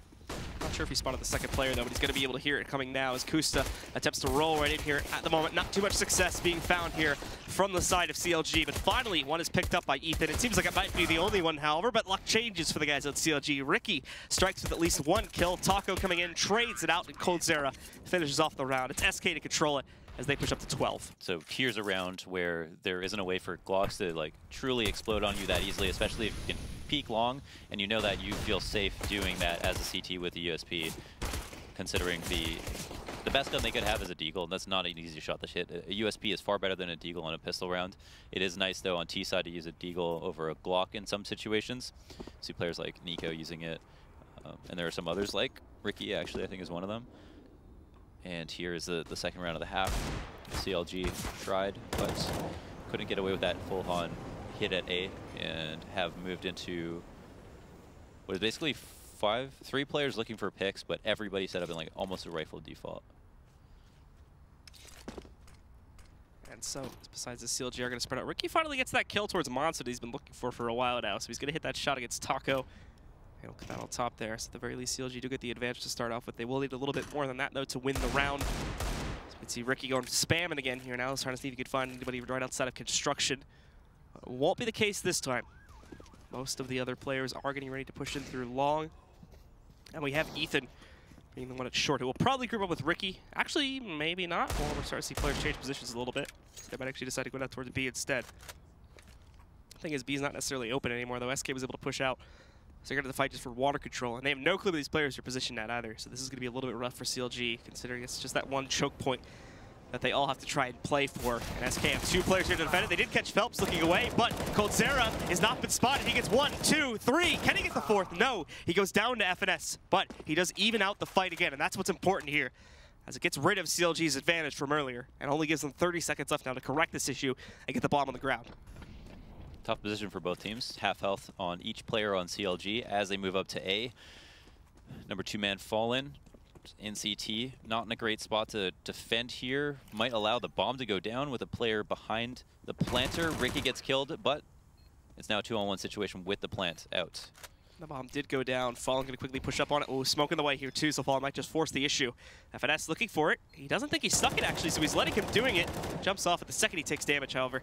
Not sure if he spotted the second player, though, but he's going to be able to hear it coming now as Kusta attempts to roll right in here at the moment. Not too much success being found here from the side of CLG, but finally one is picked up by Ethan. It seems like it might be the only one, however, but luck changes for the guys at CLG. Ricky strikes with at least 1 kill. Taco coming in, trades it out, and Coldzera finishes off the round. It's SK to control it as they push up to 12. So here's a round where there isn't a way for Glocks to like truly explode on you that easily, especially if you can peek long, and you know that you feel safe doing that as a CT with the USP, considering the best gun they could have is a deagle, and that's not an easy shot to hit. A USP is far better than a deagle on a pistol round. It is nice, though, on T side to use a deagle over a Glock in some situations. See players like Nico using it, and there are some others like Ricky, actually, I think is one of them. And here is the second round of the half. CLG tried, but couldn't get away with that full-on hit at A, and have moved into what is basically 3 players looking for picks, but everybody set up in like almost a rifle default. And so, besides the CLG are going to spread out. Ricky finally gets that kill towards Monster that he's been looking for a while now, so he's going to hit that shot against Taco. He'll come out on top there, so at the very least CLG do get the advantage to start off with. They will need a little bit more than that, though, to win the round. So we can see Ricky going spamming again here now. He's trying to see if he could find anybody right outside of construction. Won't be the case this time. Most of the other players are getting ready to push in through long. And we have Ethan being the one at short, who will probably group up with Ricky. Actually, maybe not. Well, we're starting to see players change positions a little bit. So they might actually decide to go down towards B instead. The thing is, B is not necessarily open anymore, though. SK was able to push out. So they're going to fight just for water control. And they have no clue where these players are positioned at either. So this is going to be a little bit rough for CLG, considering it's just that one choke point that they all have to try and play for. And SK have 2 players here to defend it. They did catch Phelps looking away, but Coldzera has not been spotted. He gets 1, 2, 3. Can he get the 4th? No. He goes down to FNS, but he does even out the fight again, and that's what's important here, as it gets rid of CLG's advantage from earlier and only gives them 30 seconds left now to correct this issue and get the bomb on the ground. Tough position for both teams. Half health on each player on CLG as they move up to A. Number 2 man Fallen in CT. Not in a great spot to defend here. Might allow the bomb to go down with a player behind the planter. Ricky gets killed, but it's now a 2-on-1 situation with the plant out. The bomb did go down. Fallen going to quickly push up on it. Oh, smoke in the way here too, so Fallen might just force the issue. FNS looking for it. He doesn't think he stuck it actually, so he's letting him doing it. Jumps off at the second he takes damage, however.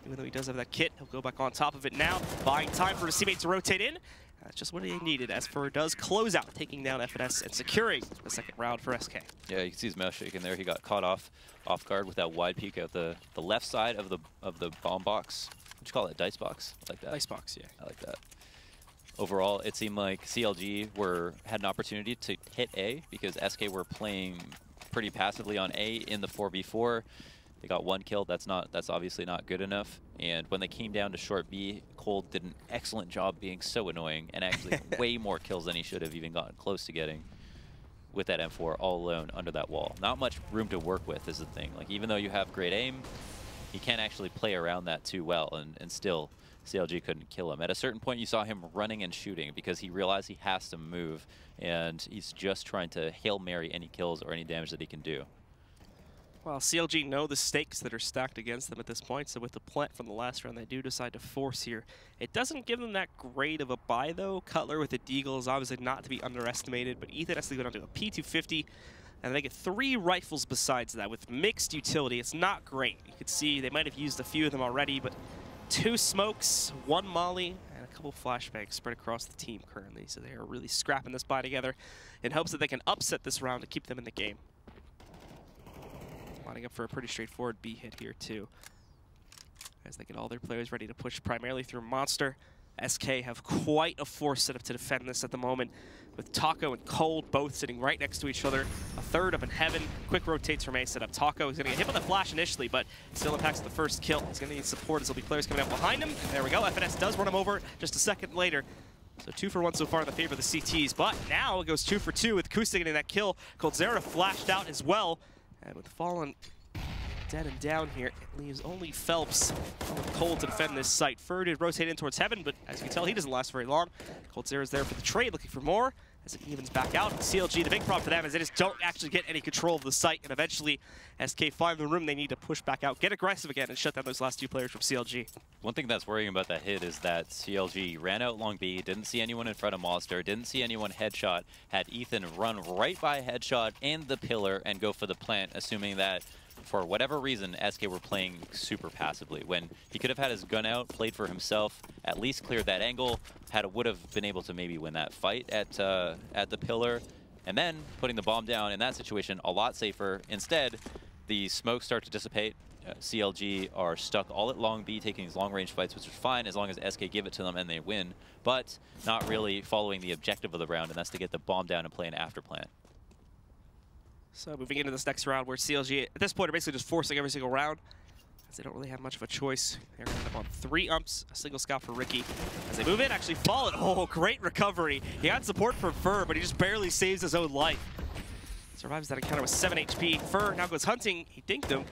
Even though he does have that kit, he'll go back on top of it now, buying time for his teammates to rotate in. That's just what he needed, as Fur does close out, taking down FNS and securing the second round for SK. Yeah, you can see his mouse shaking there. He got caught off guard with that wide peek out the left side of the bomb box. What you call it, dice box? I like that. Dice box, yeah. I like that. Overall, it seemed like CLG had an opportunity to hit A because SK were playing pretty passively on A in the 4v4. They got 1 kill. That's obviously not good enough. And when they came down to short B, Cold did an excellent job being so annoying and actually way more kills than he should have even gotten close to getting with that M4 all alone under that wall. Not much room to work with is the thing. Like, even though you have great aim, he can't actually play around that too well, and still CLG couldn't kill him. At a certain point, you saw him running and shooting because he realized he has to move, and he's just trying to Hail Mary any kills or any damage that he can do. Well, CLG know the stakes that are stacked against them at this point, so with the plant from the last round, they do decide to force here. It doesn't give them that great of a buy, though. Cutler with the Deagle is obviously not to be underestimated, but Ethan has to go down to a P250, and they get 3 rifles besides that with mixed utility. It's not great. You could see they might have used a few of them already, but 2 smokes, 1 molly, and a couple flashbangs spread across the team currently, so they are really scrapping this buy together in hopes that they can upset this round to keep them in the game. Lining up for a pretty straightforward B hit here too, as they get all their players ready to push primarily through Monster. SK have quite a force set up to defend this at the moment, with Taco and Cold both sitting right next to each other. A third up in heaven. Quick rotates from A set up. Taco is going to get hit with a flash initially, but still impacts the first kill. He's going to need support as there'll be players coming out behind him. There we go. FNS does run him over just a second later. So 2 for 1 so far in the favor of the CTs, but now it goes 2 for 2 with Kusta getting that kill. Coldzera flashed out as well. And with Fallen dead and down here, it leaves only Phelps with Cold to defend this site. Fur did rotate in towards heaven, but as you can tell, he doesn't last very long. Coldzera's there for the trade, looking for more as it evens back out. CLG, the big problem for them is they just don't actually get any control of the site, and eventually SK find the room they need to push back out, get aggressive again, and shut down those last 2 players from CLG. One thing that's worrying about that hit is that CLG ran out long B, didn't see anyone in front of Monster, didn't see anyone headshot, had Ethan run right by headshot and the pillar and go for the plant, assuming that for whatever reason, SK were playing super passively. When he could have had his gun out, played for himself, at least cleared that angle, would have been able to maybe win that fight at the pillar, and then putting the bomb down in that situation a lot safer. Instead, the smokes start to dissipate. CLG are stuck all at long B, taking these long-range fights, which is fine as long as SK give it to them and they win, but not really following the objective of the round, and that's to get the bomb down and play an after plant. So moving into this next round where CLG, at this point, are basically just forcing every single round, as they don't really have much of a choice. They're going to end up on 3 umps, a single scout for Ricky. As they move in, actually Fallen. Oh, great recovery. He had support from Fur, but he just barely saves his own life. Survives that encounter with 7 HP. Fur now goes hunting. He dinked him.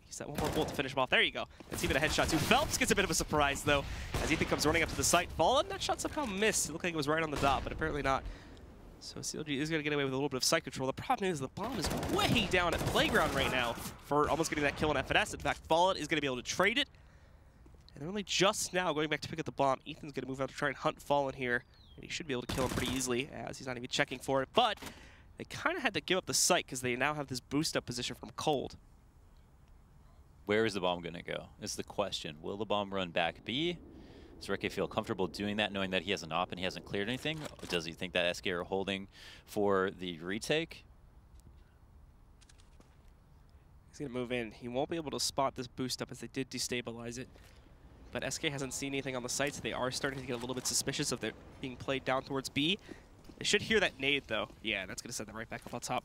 He's got 1 more bolt to finish him off. There you go. That's even a headshot too. Phelps gets a bit of a surprise, though, as Ethan comes running up to the site. Fallen, that shot somehow missed. It looked like it was right on the dot, but apparently not. So CLG is going to get away with a little bit of site control. The problem is the bomb is way down at Playground right now for almost getting that kill on FNS. In fact, Fallen is going to be able to trade it. And they're only just now going back to pick up the bomb. Ethan's going to move out to try and hunt Fallen here. And he should be able to kill him pretty easily, as he's not even checking for it. But they kind of had to give up the site because they now have this boost-up position from Cold. Where is the bomb going to go is the question. Will the bomb run back B? Does Ricky feel comfortable doing that, knowing that he has an op and he hasn't cleared anything? Or does he think that SK are holding for the retake? He's going to move in. He won't be able to spot this boost up as they did destabilize it. But SK hasn't seen anything on the site, so they are starting to get a little bit suspicious of it being played down towards B. They should hear that nade, though. Yeah, that's going to send them right back up on top.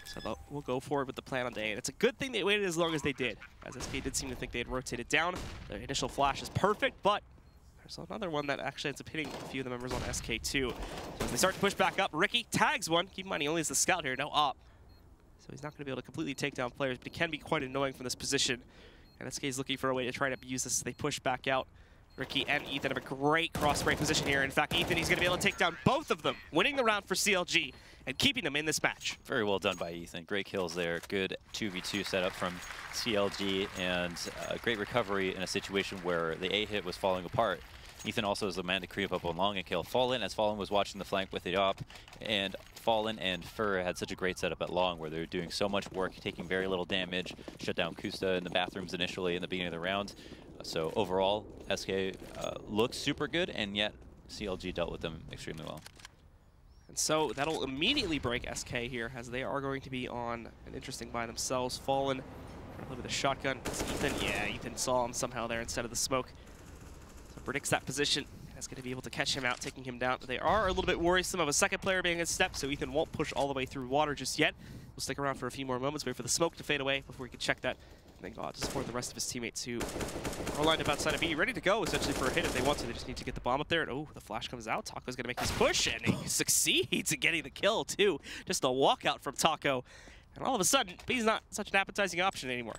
So we'll go forward with the plan on day 8. It's a good thing they waited as long as they did, as SK did seem to think they had rotated down. Their initial flash is perfect, but there's another one that actually ends up hitting a few of the members on SK too. So as they start to push back up, Ricky tags one. Keep in mind, he only has the scout here, no op. So he's not going to be able to completely take down players, but he can be quite annoying from this position. And SK is looking for a way to try to abuse this as they push back out. Ricky and Ethan have a great cross-spray position here. In fact, Ethan, he's going to be able to take down both of them, winning the round for CLG and keeping them in this match. Very well done by Ethan. Great kills there. Good 2v2 setup from CLG, and great recovery in a situation where the A hit was falling apart. Ethan also is the man to creep up on long and kill Fallen, as Fallen was watching the flank with the op, and Fallen and Fur had such a great setup at long where they were doing so much work, taking very little damage, shut down Kusta in the bathrooms initially in the beginning of the round. So overall, SK looked super good, and yet CLG dealt with them extremely well. And so that'll immediately break SK here, as they are going to be on an interesting by themselves. Fallen, trying to play with a shotgun. It's Ethan, yeah, Ethan saw him somehow there instead of the smoke. So predicts that position. That's going to be able to catch him out, taking him down. They are a little bit worrisome of a second player being in step, so Ethan won't push all the way through water just yet. We'll stick around for a few more moments, wait for the smoke to fade away before we can check that. And then go out to support the rest of his teammates who are lined up outside of B, ready to go essentially for a hit if they want to. They just need to get the bomb up there. And oh, the flash comes out. Taco's going to make his push, and he succeeds in getting the kill, too. Just a walkout from Taco. And all of a sudden, B's not such an appetizing option anymore.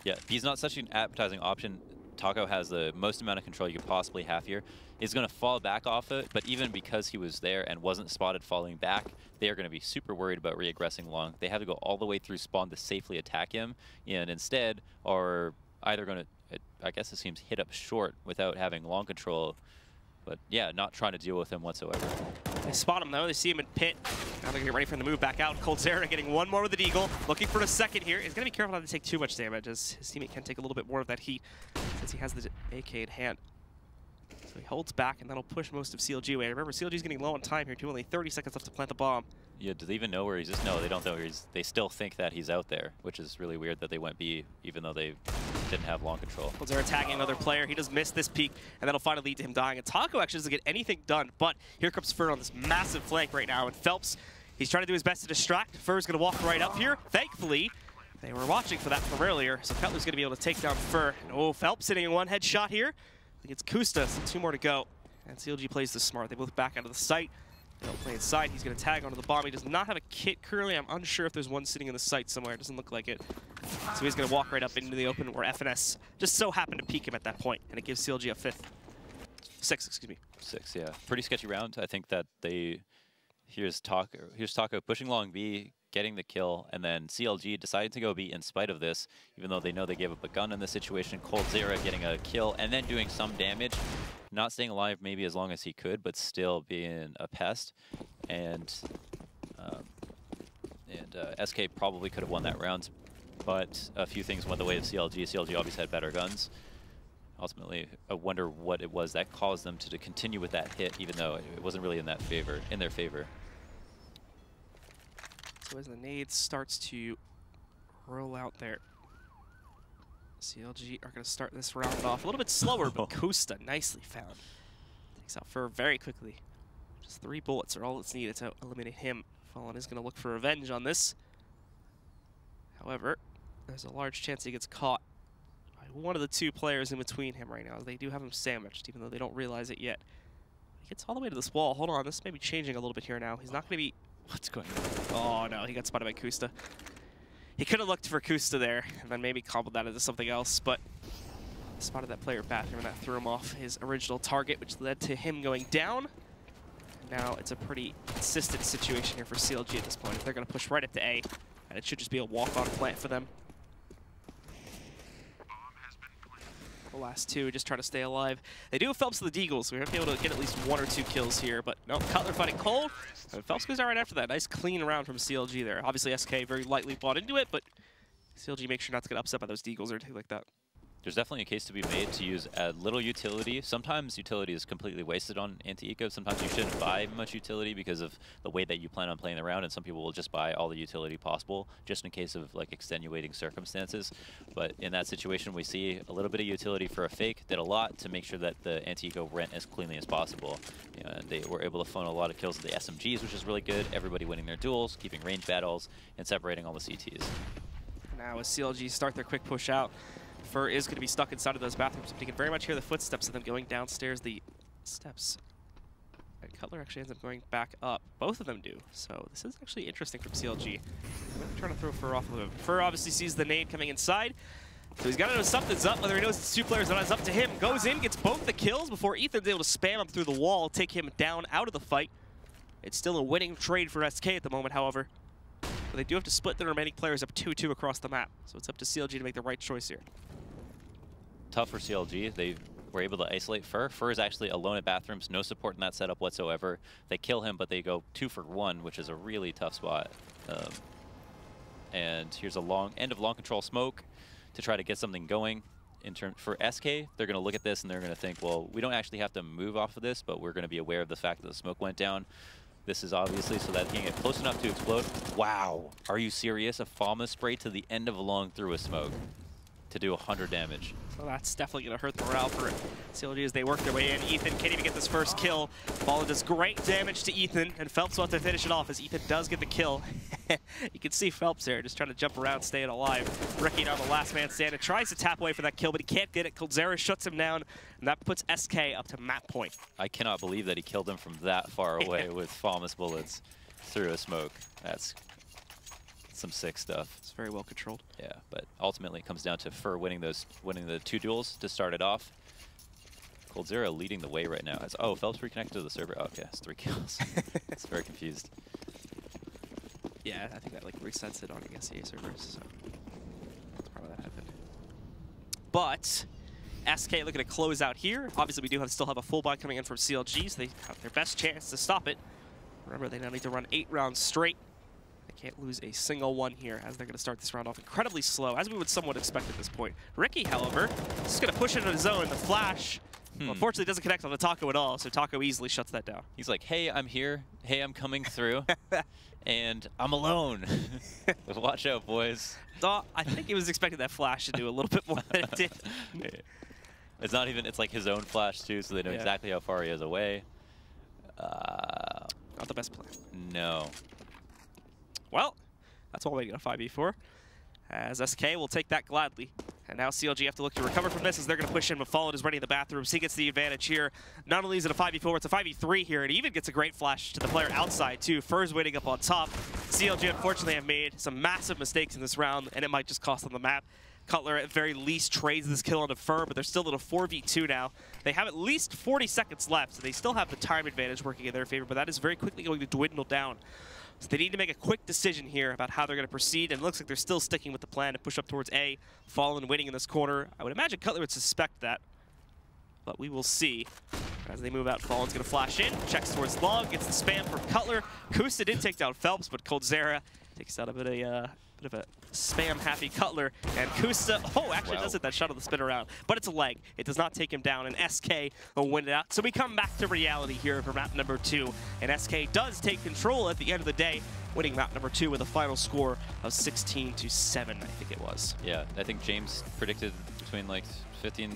Yeah, B's not such an appetizing option. Taco has the most amount of control you could possibly have here. He's going to fall back off it, but even because he was there and wasn't spotted falling back, they are going to be super worried about re-aggressing long. They have to go all the way through spawn to safely attack him, and instead are either going to, I guess it seems, hit up short without having long control, but yeah, not trying to deal with him whatsoever. They spot him though, they see him in pit. Now they're getting ready for him to move back out. coldzera getting one more with the Deagle, looking for a second here. He's going to be careful not to take too much damage, as his teammate can take a little bit more of that heat since he has the AK in hand. So he holds back, and that'll push most of CLG away. Remember, CLG's getting low on time here, too. Only 30 seconds left to plant the bomb. Yeah, do they even know where he's just? No, they don't know where he's. They still think that he's out there, which is really weird that they went B, even though they didn't have long control.6, yeah. Pretty sketchy round. I think that they... Here's Taco pushing long B, getting the kill, and then CLG decided to go B in spite of this, even though they know they gave up a gun in this situation. coldzera getting a kill and then doing some damage. Not staying alive maybe as long as he could, but still being a pest. And SK probably could have won that round, but a few things went the way of CLG. CLG obviously had better guns. Ultimately, I wonder what it was that caused them to continue with that hit, even though it wasn't really in their favor. So as the nade starts to roll out there, CLG are going to start this round off a little bit slower, but Kusta nicely found. Takes out Fer very quickly. Just 3 bullets are all that's needed to eliminate him. Fallen is going to look for revenge on this. However, there's a large chance he gets caught by one of the 2 players in between him right now. They do have him sandwiched, even though they don't realize it yet. He gets all the way to this wall. Hold on, this may be changing a little bit here now. He's not going to be... What's going on? Oh, no, he got spotted by Kusta. He could have looked for Kusta there, and then maybe cobbled that into something else, but spotted that player bathroom, and that threw him off his original target, which led to him going down. Now it's a pretty consistent situation here for CLG at this point. If they're going to push right up to A, and it should just be a walk-on plant for them. The last 2 just trying to stay alive. They do have Phelps with the Deagle, so we might be able to get at least 1 or 2 kills here. But no, Cutler fighting cold. And Phelps goes out right after that. Nice clean round from CLG there. Obviously SK very lightly bought into it, but CLG makes sure not to get upset by those Deagles or anything like that. There's definitely a case to be made to use a little utility. Sometimes utility is completely wasted on anti-eco. Sometimes you shouldn't buy much utility because of the way that you plan on playing the round, and some people will just buy all the utility possible just in case of like extenuating circumstances. But in that situation, we see a little bit of utility for a fake did a lot to make sure that the anti-eco went as cleanly as possible. And they were able to funnel a lot of kills with the SMGs, which is really good. Everybody winning their duels, keeping range battles, and separating all the CTs. Now as CLG start their quick push out, Fer is going to be stuck inside of those bathrooms, but you can very much hear the footsteps of them going downstairs the steps. And Cutler actually ends up going back up. Both of them do. So this is actually interesting from CLG. I'm trying to throw Fer off of him. Fer obviously sees the nade coming inside, so he's got to know something's up. Whether he knows it's 2 players or not is up to him. Goes in, gets both the kills before Ethan's able to spam him through the wall, take him down out of the fight. It's still a winning trade for SK at the moment, however. But they do have to split the remaining players up 2-2 across the map. So it's up to CLG to make the right choice here. Tough for CLG. They were able to isolate Fer. Fer is actually alone at bathrooms, no support in that setup whatsoever. They kill him, but they go 2 for 1, which is a really tough spot. And here's a end of long control smoke to try to get something going. For SK, they're going to look at this and they're going to think, well, we don't actually have to move off of this, but we're going to be aware of the fact that the smoke went down. This is obviously so that he can get close enough to explode. Wow, are you serious? A FAMA spray to the end of a long through a smoke. to do 100 damage. So that's definitely going to hurt the morale for CLG as they work their way in. Ethan can't even get this first kill. Fallen does great damage to Ethan, and Phelps will have to finish it off as Ethan does get the kill. You can see Phelps there just trying to jump around, staying alive. Ricky now the last man standing, tries to tap away for that kill, but he can't get it. Coldzera shuts him down, and that puts SK up to map point. I cannot believe that he killed him from that far away with Falmus bullets through a smoke. That's some sick stuff. It's very well controlled. Yeah, but ultimately it comes down to Fur winning the 2 duels to start it off. Coldzera leading the way right now. Oh, Phelps reconnected to the server. Oh, okay, it's 3 kills. It's very confused. Yeah, I think that like resets it on ESL servers, so that's probably what happened. But SK looking to close out here. Obviously, we do still have a full buy coming in from CLG, so they have their best chance to stop it. Remember, they now need to run 8 rounds straight. They can't lose a single one here as they're going to start this round off incredibly slow, as we would somewhat expect at this point. Ricky, however, is going to push into the zone. The flash, unfortunately, doesn't connect on the Taco at all, so Taco easily shuts that down. He's like, hey, I'm here. Hey, I'm coming through. And I'm alone. Watch out, boys. I think he was expecting that flash to do a little bit more than it did. It's not even, it's like his own flash too, so they know exactly how far he is away. Not the best plan. No. Well, that's all we get a 5v4. As SK will take that gladly. And now CLG have to look to recover from this as they're going to push in. Mafallen is ready in the bathroom, so he gets the advantage here. Not only is it a 5v4, it's a 5v3 here. It even gets a great flash to the player outside, too. Fur's waiting up on top. CLG, unfortunately, have made some massive mistakes in this round, and it might just cost them the map. Cutler, at very least, trades this kill onto Fur, but they're still at a 4v2 now. They have at least 40 seconds left, so they still have the time advantage working in their favor, but that is very quickly going to dwindle down. So they need to make a quick decision here about how they're going to proceed, and it looks like they're still sticking with the plan to push up towards A. Fallen winning in this corner. I would imagine Cutler would suspect that, but we will see. As they move out, Fallen's going to flash in, checks towards Long, gets the spam from Cutler. Kusta did take down Phelps, but Coldzera takes out a bit of a spam-happy Cutler, and Kusta, actually does hit that shot of the spin around, but it's a leg. It does not take him down, and SK will win it out. So we come back to reality here for map number 2, and SK does take control at the end of the day, winning map number 2 with a final score of 16-7, I think it was. Yeah, I think James predicted between like 15,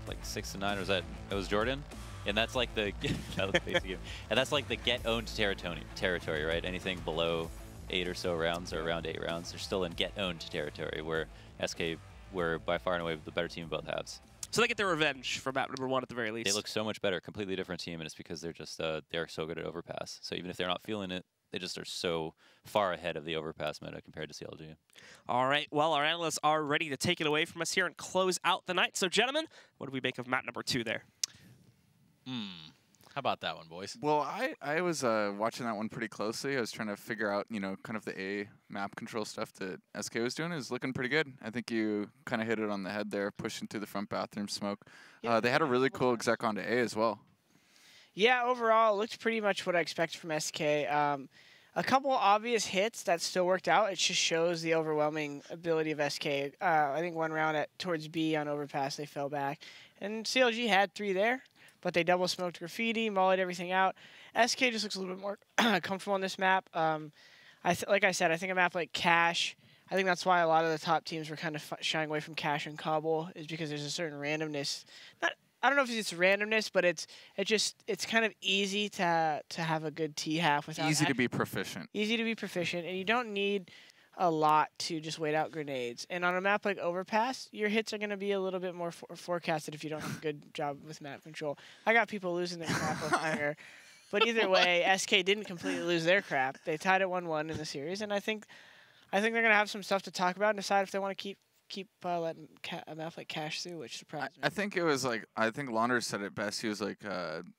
like 6 to 9, or it was Jordan? And that's like the, and that's like the get-owned territory, right? Anything below 8 or so rounds, or around 8 rounds, they're still in get-owned territory, where SK were by far and away the better team in both halves. So they get their revenge for map number 1 at the very least. They look so much better, completely different team, and it's because they're just they're so good at Overpass. So even if they're not feeling it, they just are so far ahead of the Overpass meta compared to CLG. All right, well, our analysts are ready to take it away from us here and close out the night. So gentlemen, what do we make of map number 2 there? How about that one, boys? Well, I was watching that one pretty closely. I was trying to figure out, kind of the A map control stuff that SK was doing. It was looking pretty good. I think you kind of hit it on the head there, pushing through the front bathroom smoke. Yeah, they had a really cool exec onto A as well. Yeah, overall, it looked pretty much what I expected from SK. A couple obvious hits that still worked out. It just shows the overwhelming ability of SK. I think one round towards B on Overpass, they fell back. And CLG had 3 there, but they double smoked graffiti, mollied everything out. SK just looks a little bit more comfortable on this map. Like I said, I think a map like Cash, I think that's why a lot of the top teams were kind of shying away from Cash and Cobble, is because there's a certain randomness. I don't know if it's randomness, but it's kind of easy to have a good T-half without Easy to be proficient. Easy to be proficient, and you don't need a lot to just wait out grenades. And on a map like Overpass, your hits are going to be a little bit more forecasted if you don't have a good job with map control. I got people losing their crap over here. But either way, SK didn't completely lose their crap. They tied it 1-1 in the series, and I think they're going to have some stuff to talk about and decide if they want to keep letting a map like Cash through, which surprised me. I think it was like, I think Launder said it best. He was like,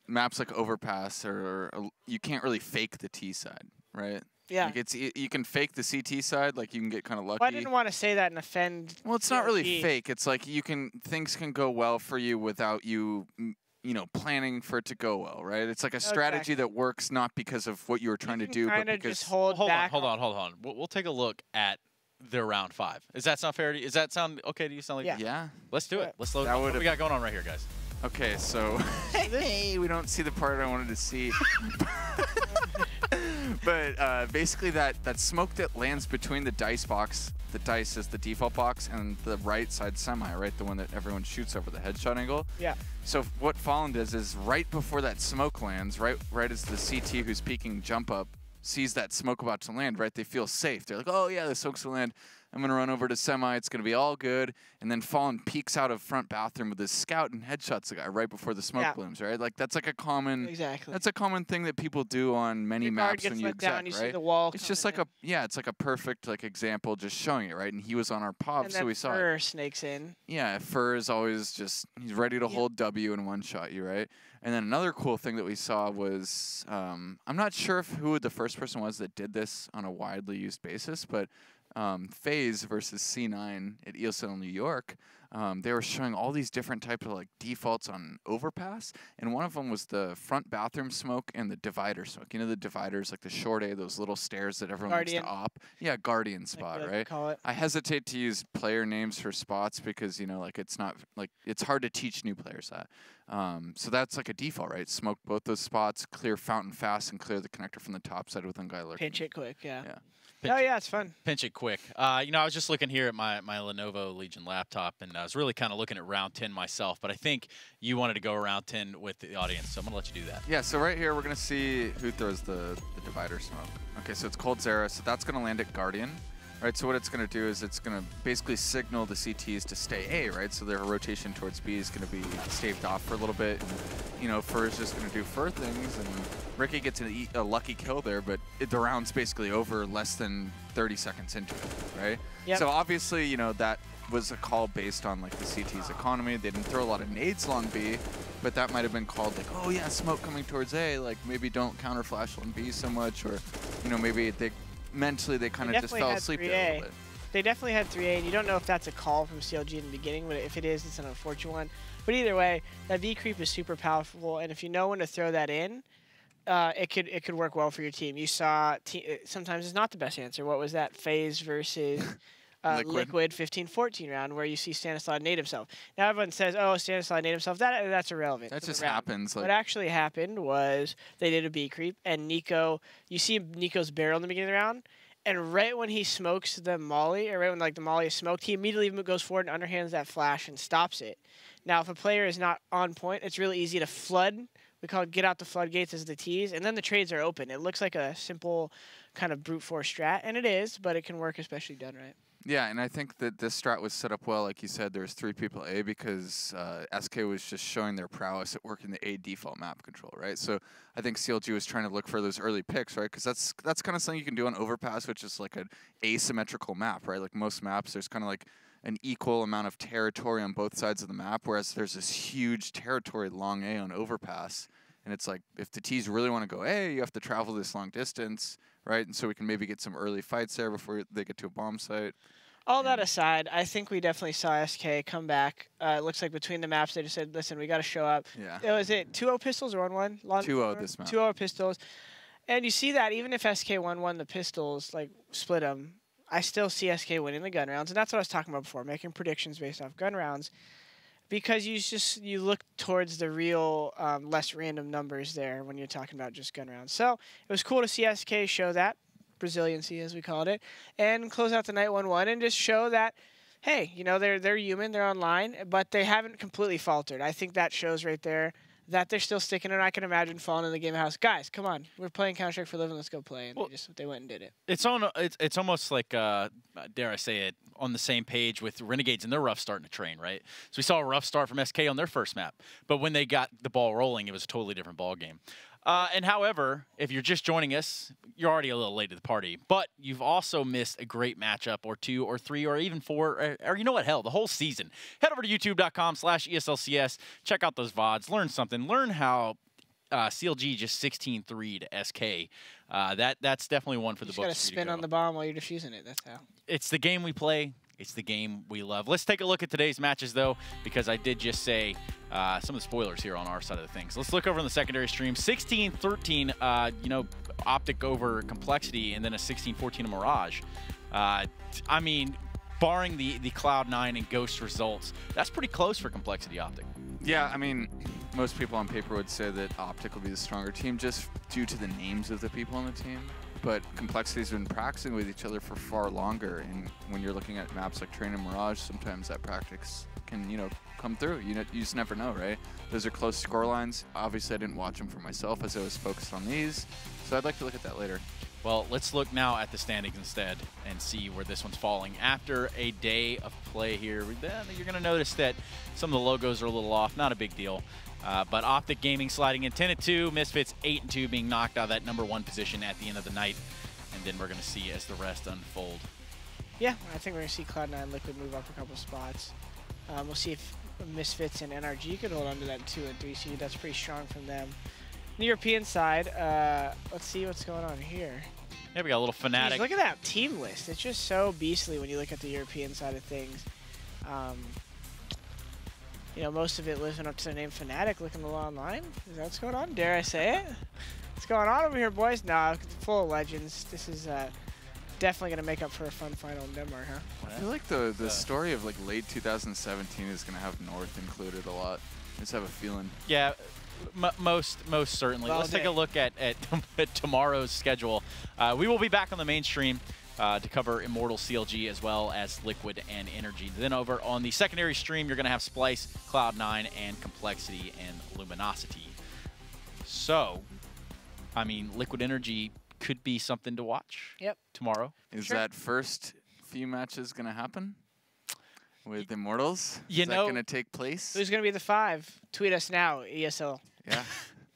maps like Overpass, or you can't really fake the T side, right? Yeah. Like you can fake the CT side, like you can get kind of lucky. Well, I didn't want to say that and offend. Well, it's not really fake. It's like things can go well for you without you, planning for it to go well, right? It's like a strategy that works not because of what you were trying to do, but because. Just hold back. Hold on. We'll take a look at their round 5. Does that sound fair to you? Does that sound okay to you? Sound like Yeah. Let's do it. Let's load. What we got going on right here, guys? Okay, so hey, we don't see the part I wanted to see. But basically that smoke that lands between the dice box, the dice is the default box, and the right side semi, right? The one that everyone shoots over the headshot angle. Yeah. So what Fallen does is right before that smoke lands, right as the CT who's peeking jump up sees that smoke about to land, right? They feel safe. They're like, oh yeah, the smoke's gonna land. I'm gonna run over to semi, it's gonna be all good. And then Fallen peeks out of front bathroom with his scout and headshots the guy right before the smoke blooms, right? Like that's like a common that's a common thing that people do on many maps when you exec, right? See the wall it's just like it's like a perfect like example just showing it, right? And he was on our pop, so we saw Fur it. snakes in. Yeah, Fur is always just he's ready to hold W and one shot you, right? And then another cool thing that we saw was I'm not sure who the first person was that did this on a widely used basis, but FaZe versus C9 at ESL New York, they were showing all these different types of like defaults on Overpass, and one of them was the front bathroom smoke and the divider smoke. You know the dividers, like the short A, those little stairs that everyone likes to op. Yeah, Guardian spot, like right? Call it. I hesitate to use player names for spots because you know like it's not like it's hard to teach new players that. So that's like a default, right? Smoke both those spots, clear fountain fast, and clear the connector from the top side with one guy lurking. Pinch it quick, yeah. Pinch yeah, it's fun. Pinch it quick. You know, I was just looking here at my Lenovo Legion laptop, and I was really kind of looking at round 10 myself, but I think you wanted to go around 10 with the audience, so I'm going to let you do that. Yeah, so right here, we're going to see who throws the divider smoke. Okay, so it's Cold Zera, so that's going to land at Guardian. Right, so what it's going to do is it's going to basically signal the CTs to stay A, right? So their rotation towards B is going to be staved off for a little bit. And, you know, Fur is just going to do Fur things, and Ricky gets a lucky kill there, but the round's basically over less than 30 seconds into it, right? Yep. So obviously, you know, that was a call based on, like, the CT's economy. They didn't throw a lot of nades along B, but that might have been called, like, oh, yeah, smoke coming towards A. Like, maybe don't counter flash on B so much, or, you know, maybe they mentally they kind of just fell asleep there a little bit. They definitely had 3A, and you don't know if that's a call from CLG in the beginning, but if it is, it's an unfortunate one. But either way, that V creep is super powerful, and if you know when to throw that in, it could work well for your team. You saw sometimes it's not the best answer. What was that? FaZe versus Liquid 15-14 round where you see Stanislav nade himself. Now everyone says, "Oh, Stanislav nade himself." That's irrelevant. That just happens. Like what actually happened was they did a B creep, and Nico. You see Nico's barrel in the beginning of the round, and right when he smokes the molly, or right when like the molly is smoked, he immediately goes forward and underhands that flash and stops it. Now, if a player is not on point, it's really easy to flood. We call it get out the floodgates as the tease, and then the trades are open. It looks like a simple kind of brute force strat, and it is, but it can work, especially done right. Yeah, and I think that this strat was set up well. Like you said, there's 3 people A because SK was just showing their prowess at working the A default map control, right? So I think CLG was trying to look for those early picks, right? Because that's kind of something you can do on Overpass, which is like an asymmetrical map, right? Like most maps, there's kind of like an equal amount of territory on both sides of the map, whereas there's this huge territory long A on Overpass. And it's like, if the Ts really want to go A, you have to travel this long distance, right? And so we can maybe get some early fights there before they get to a bomb site. All that aside, I think we definitely saw SK come back. It looks like between the maps, they just said, listen, we got to show up. Yeah. Was it 2-0 pistols or 1-1? 2-0 this map. 2-0 pistols. And you see that even if SK 1-1 the pistols, like split them, I still see SK winning the gun rounds. And that's what I was talking about before, making predictions based off gun rounds. Because you look towards the real less random numbers there when you're talking about just gun rounds. So it was cool to see SK show that. Resiliency, as we called it, and close out the night 1-1 and just show that, hey, you know, they're human, they're online, but they haven't completely faltered. I think that shows right there that they're still sticking, and I can imagine falling in the game house. Guys, come on, we're playing Counter-Strike for a living, let's go play. And they went and did it. It's almost like, dare I say it, on the same page with Renegades and their rough start in the train, right? So we saw a rough start from SK on their first map, but when they got the ball rolling, it was a totally different ball game. And however, if you're just joining us, you're already a little late to the party, but you've also missed a great matchup or 2 or 3 or even 4, or you know what, hell, the whole season. Head over to youtube.com/ESLCS, check out those VODs, learn something, learn how CLG just 16-3 to SK. That's definitely one for the books. You just got to spin on the bomb while you're defusing it, that's how. It's the game we play. It's the game we love. Let's take a look at today's matches, though, because I did just say some of the spoilers here on our side of the things. Let's look over in the secondary stream. 16-13, you know, Optic over Complexity, and then a 16-14 Mirage. I mean, barring the Cloud9 and Ghost results, that's pretty close for Complexity Optic. Yeah, I mean, most people on paper would say that Optic will be the stronger team just due to the names of the people on the team. but Complexity's been practicing with each other for far longer. And when you're looking at maps like Train and Mirage, sometimes that practice can, you know, come through. You just never know, right? Those are close score lines. Obviously, I didn't watch them for myself as I was focused on these, so I'd like to look at that later. Well, let's look now at the standings instead and see where this one's falling. After a day of play here, you're going to notice that some of the logos are a little off. Not a big deal. But Optic Gaming sliding in 10-2, Misfits 8-2, being knocked out of that #1 position at the end of the night. And then we're going to see as the rest unfold. Yeah, I think we're going to see Cloud9 and Liquid move up a couple spots. We'll see if Misfits and NRG could hold on to that 2 and 3 seed. That's pretty strong from them. On the European side, let's see what's going on here. Yeah, we got a little Fnatic. Jeez, look at that team list. It's just so beastly when you look at the European side of things. You know, most of it living up to their name, Fnatic, looking a little online. Is that what's going on? Dare I say it? What's going on over here, boys? No, it's full of legends. This is definitely going to make up for a fun final in Denmark, huh? I feel like the story of like late 2017 is going to have North included a lot. I just have a feeling. Yeah, most certainly. Well, let's take a look at tomorrow's schedule. We will be back on the mainstream to cover Immortal, CLG, as well as Liquid and Energy. Then over on the secondary stream, you're going to have Splice, Cloud9, and Complexity and Luminosity. So, I mean, Liquid Energy could be something to watch tomorrow. Is that first few matches going to happen with Immortals? Is that going to take place? Who's going to be the 5? Tweet us now, ESL. Yeah.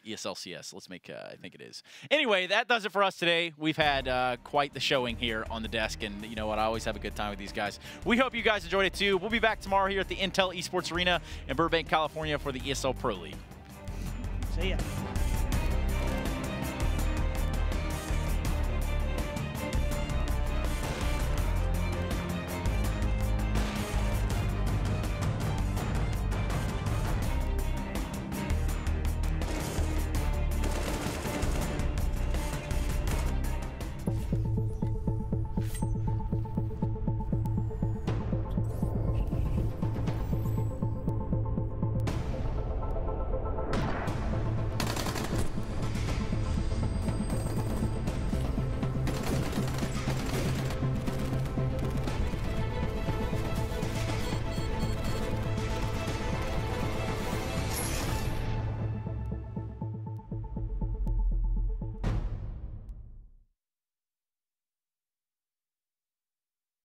ESLCS. Let's make, I think it is. Anyway, that does it for us today. We've had quite the showing here on the desk, and you know what? I always have a good time with these guys. We hope you guys enjoyed it too. We'll be back tomorrow here at the Intel Esports Arena in Burbank, California for the ESL Pro League. See ya.